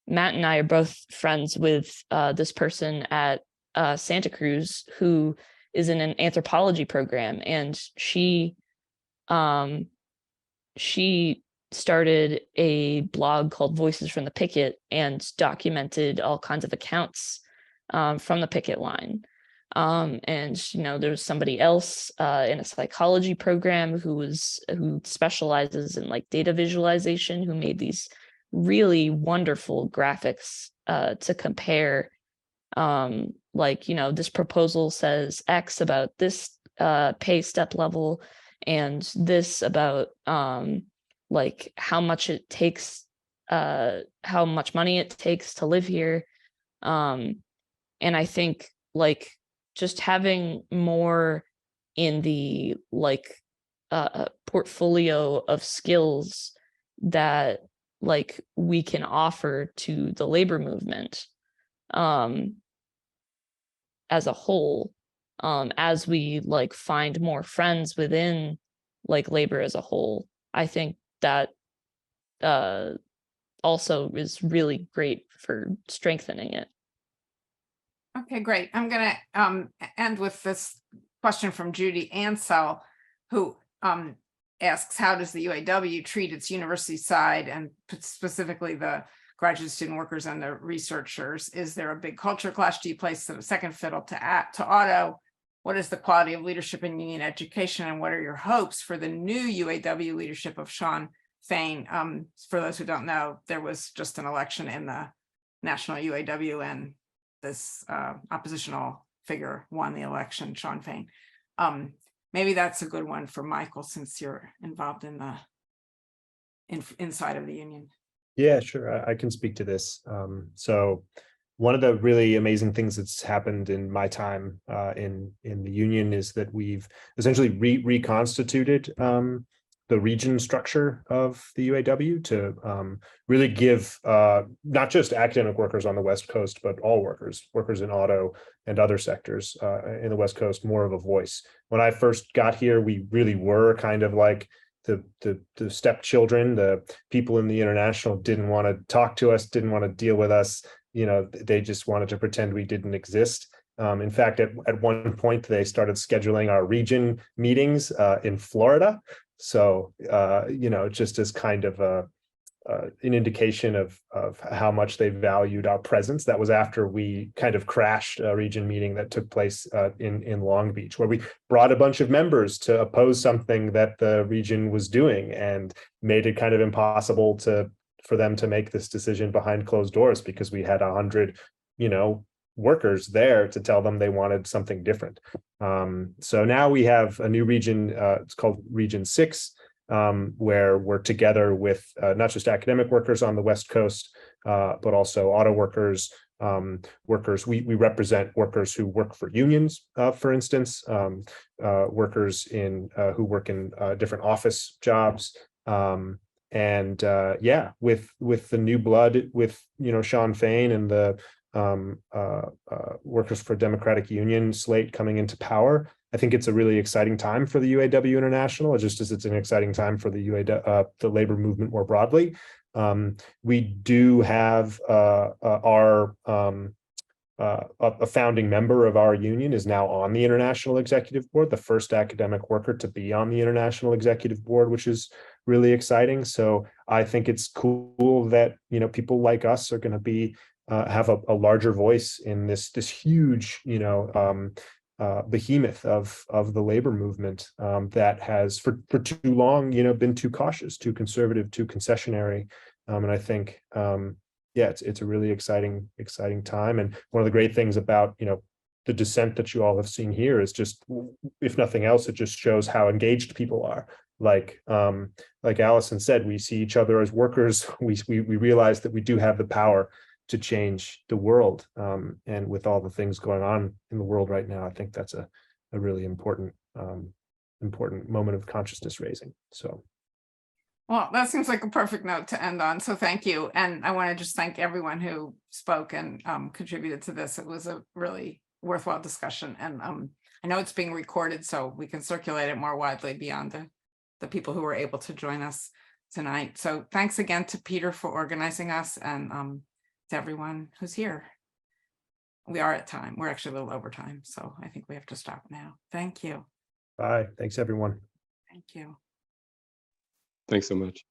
Matt and I are both friends with this person at Santa Cruz who is in an anthropology program, and she started a blog called Voices from the Picket and documented all kinds of accounts from the picket line. And you know, there's somebody else in a psychology program who specializes in like data visualization, who made these really wonderful graphics to compare, like, you know, this proposal says X about this pay step level, and this about like how much it takes, how much money it takes to live here. And I think like just having more in the like portfolio of skills that like we can offer to the labor movement as a whole, as we like find more friends within like labor as a whole, I think that also is really great for strengthening it. Okay, great. I'm going to end with this question from Judy Ansell, who asks, how does the UAW treat its university side, and specifically the graduate student workers and the researchers? Is there a big culture clash? Do you place the second fiddle to Otto? What is the quality of leadership in union education, and what are your hopes for the new UAW leadership of Shawn Fain? For those who don't know, there was just an election in the national UAW, and this oppositional figure won the election, Shawn Fain. Maybe that's a good one for Michael, since you're involved in the inside of the union. Yeah, sure. I can speak to this. So one of the really amazing things that's happened in my time in the union is that we've essentially reconstituted the region structure of the UAW to really give not just academic workers on the West Coast, but all workers in auto and other sectors in the West Coast more of a voice. When I first got here, we really were kind of like the stepchildren. The people in the International didn't want to talk to us, didn't want to deal with us. You know, they just wanted to pretend we didn't exist. In fact, at one point, they started scheduling our region meetings in Florida. So, you know, just as kind of an indication of how much they valued our presence. That was after we kind of crashed a region meeting that took place in Long Beach, where we brought a bunch of members to oppose something that the region was doing, and made it kind of impossible for them to make this decision behind closed doors, because we had 100, you know, workers there to tell them they wanted something different. So now we have a new region, it's called Region 6, where we're together with not just academic workers on the West Coast, but also auto workers, workers. We represent workers who work for unions, for instance, workers who work in different office jobs. Yeah, with the new blood, with, you know, Shawn Fain and the Workers for Democratic Union slate coming into power, I think it's a really exciting time for the UAW International, just as it's an exciting time for the the labor movement more broadly. We do have a founding member of our union is now on the International Executive Board, the first academic worker to be on the International Executive Board, which is really exciting. So I think it's cool that, you know, people like us are going to be have a larger voice in this huge, you know, behemoth of the labor movement that has for too long, you know, been too cautious, too conservative, too concessionary. And I think, yeah, it's a really exciting time. And one of the great things about, you know, the dissent that you all have seen here is just, if nothing else, it just shows how engaged people are. Like Allison said, we see each other as workers. We realize that we do have the power to change the world. And with all the things going on in the world right now, I think that's a really important moment of consciousness raising. So. Well, that seems like a perfect note to end on. So thank you. And I want to just thank everyone who spoke and contributed to this. It was a really worthwhile discussion. And I know it's being recorded, so we can circulate it more widely beyond the people who were able to join us tonight. So thanks again to Peter for organizing us, and to everyone who's here. We are at time. We're actually a little over time, so I think we have to stop now. Thank you. Bye. Thanks, everyone. Thank you. Thanks so much.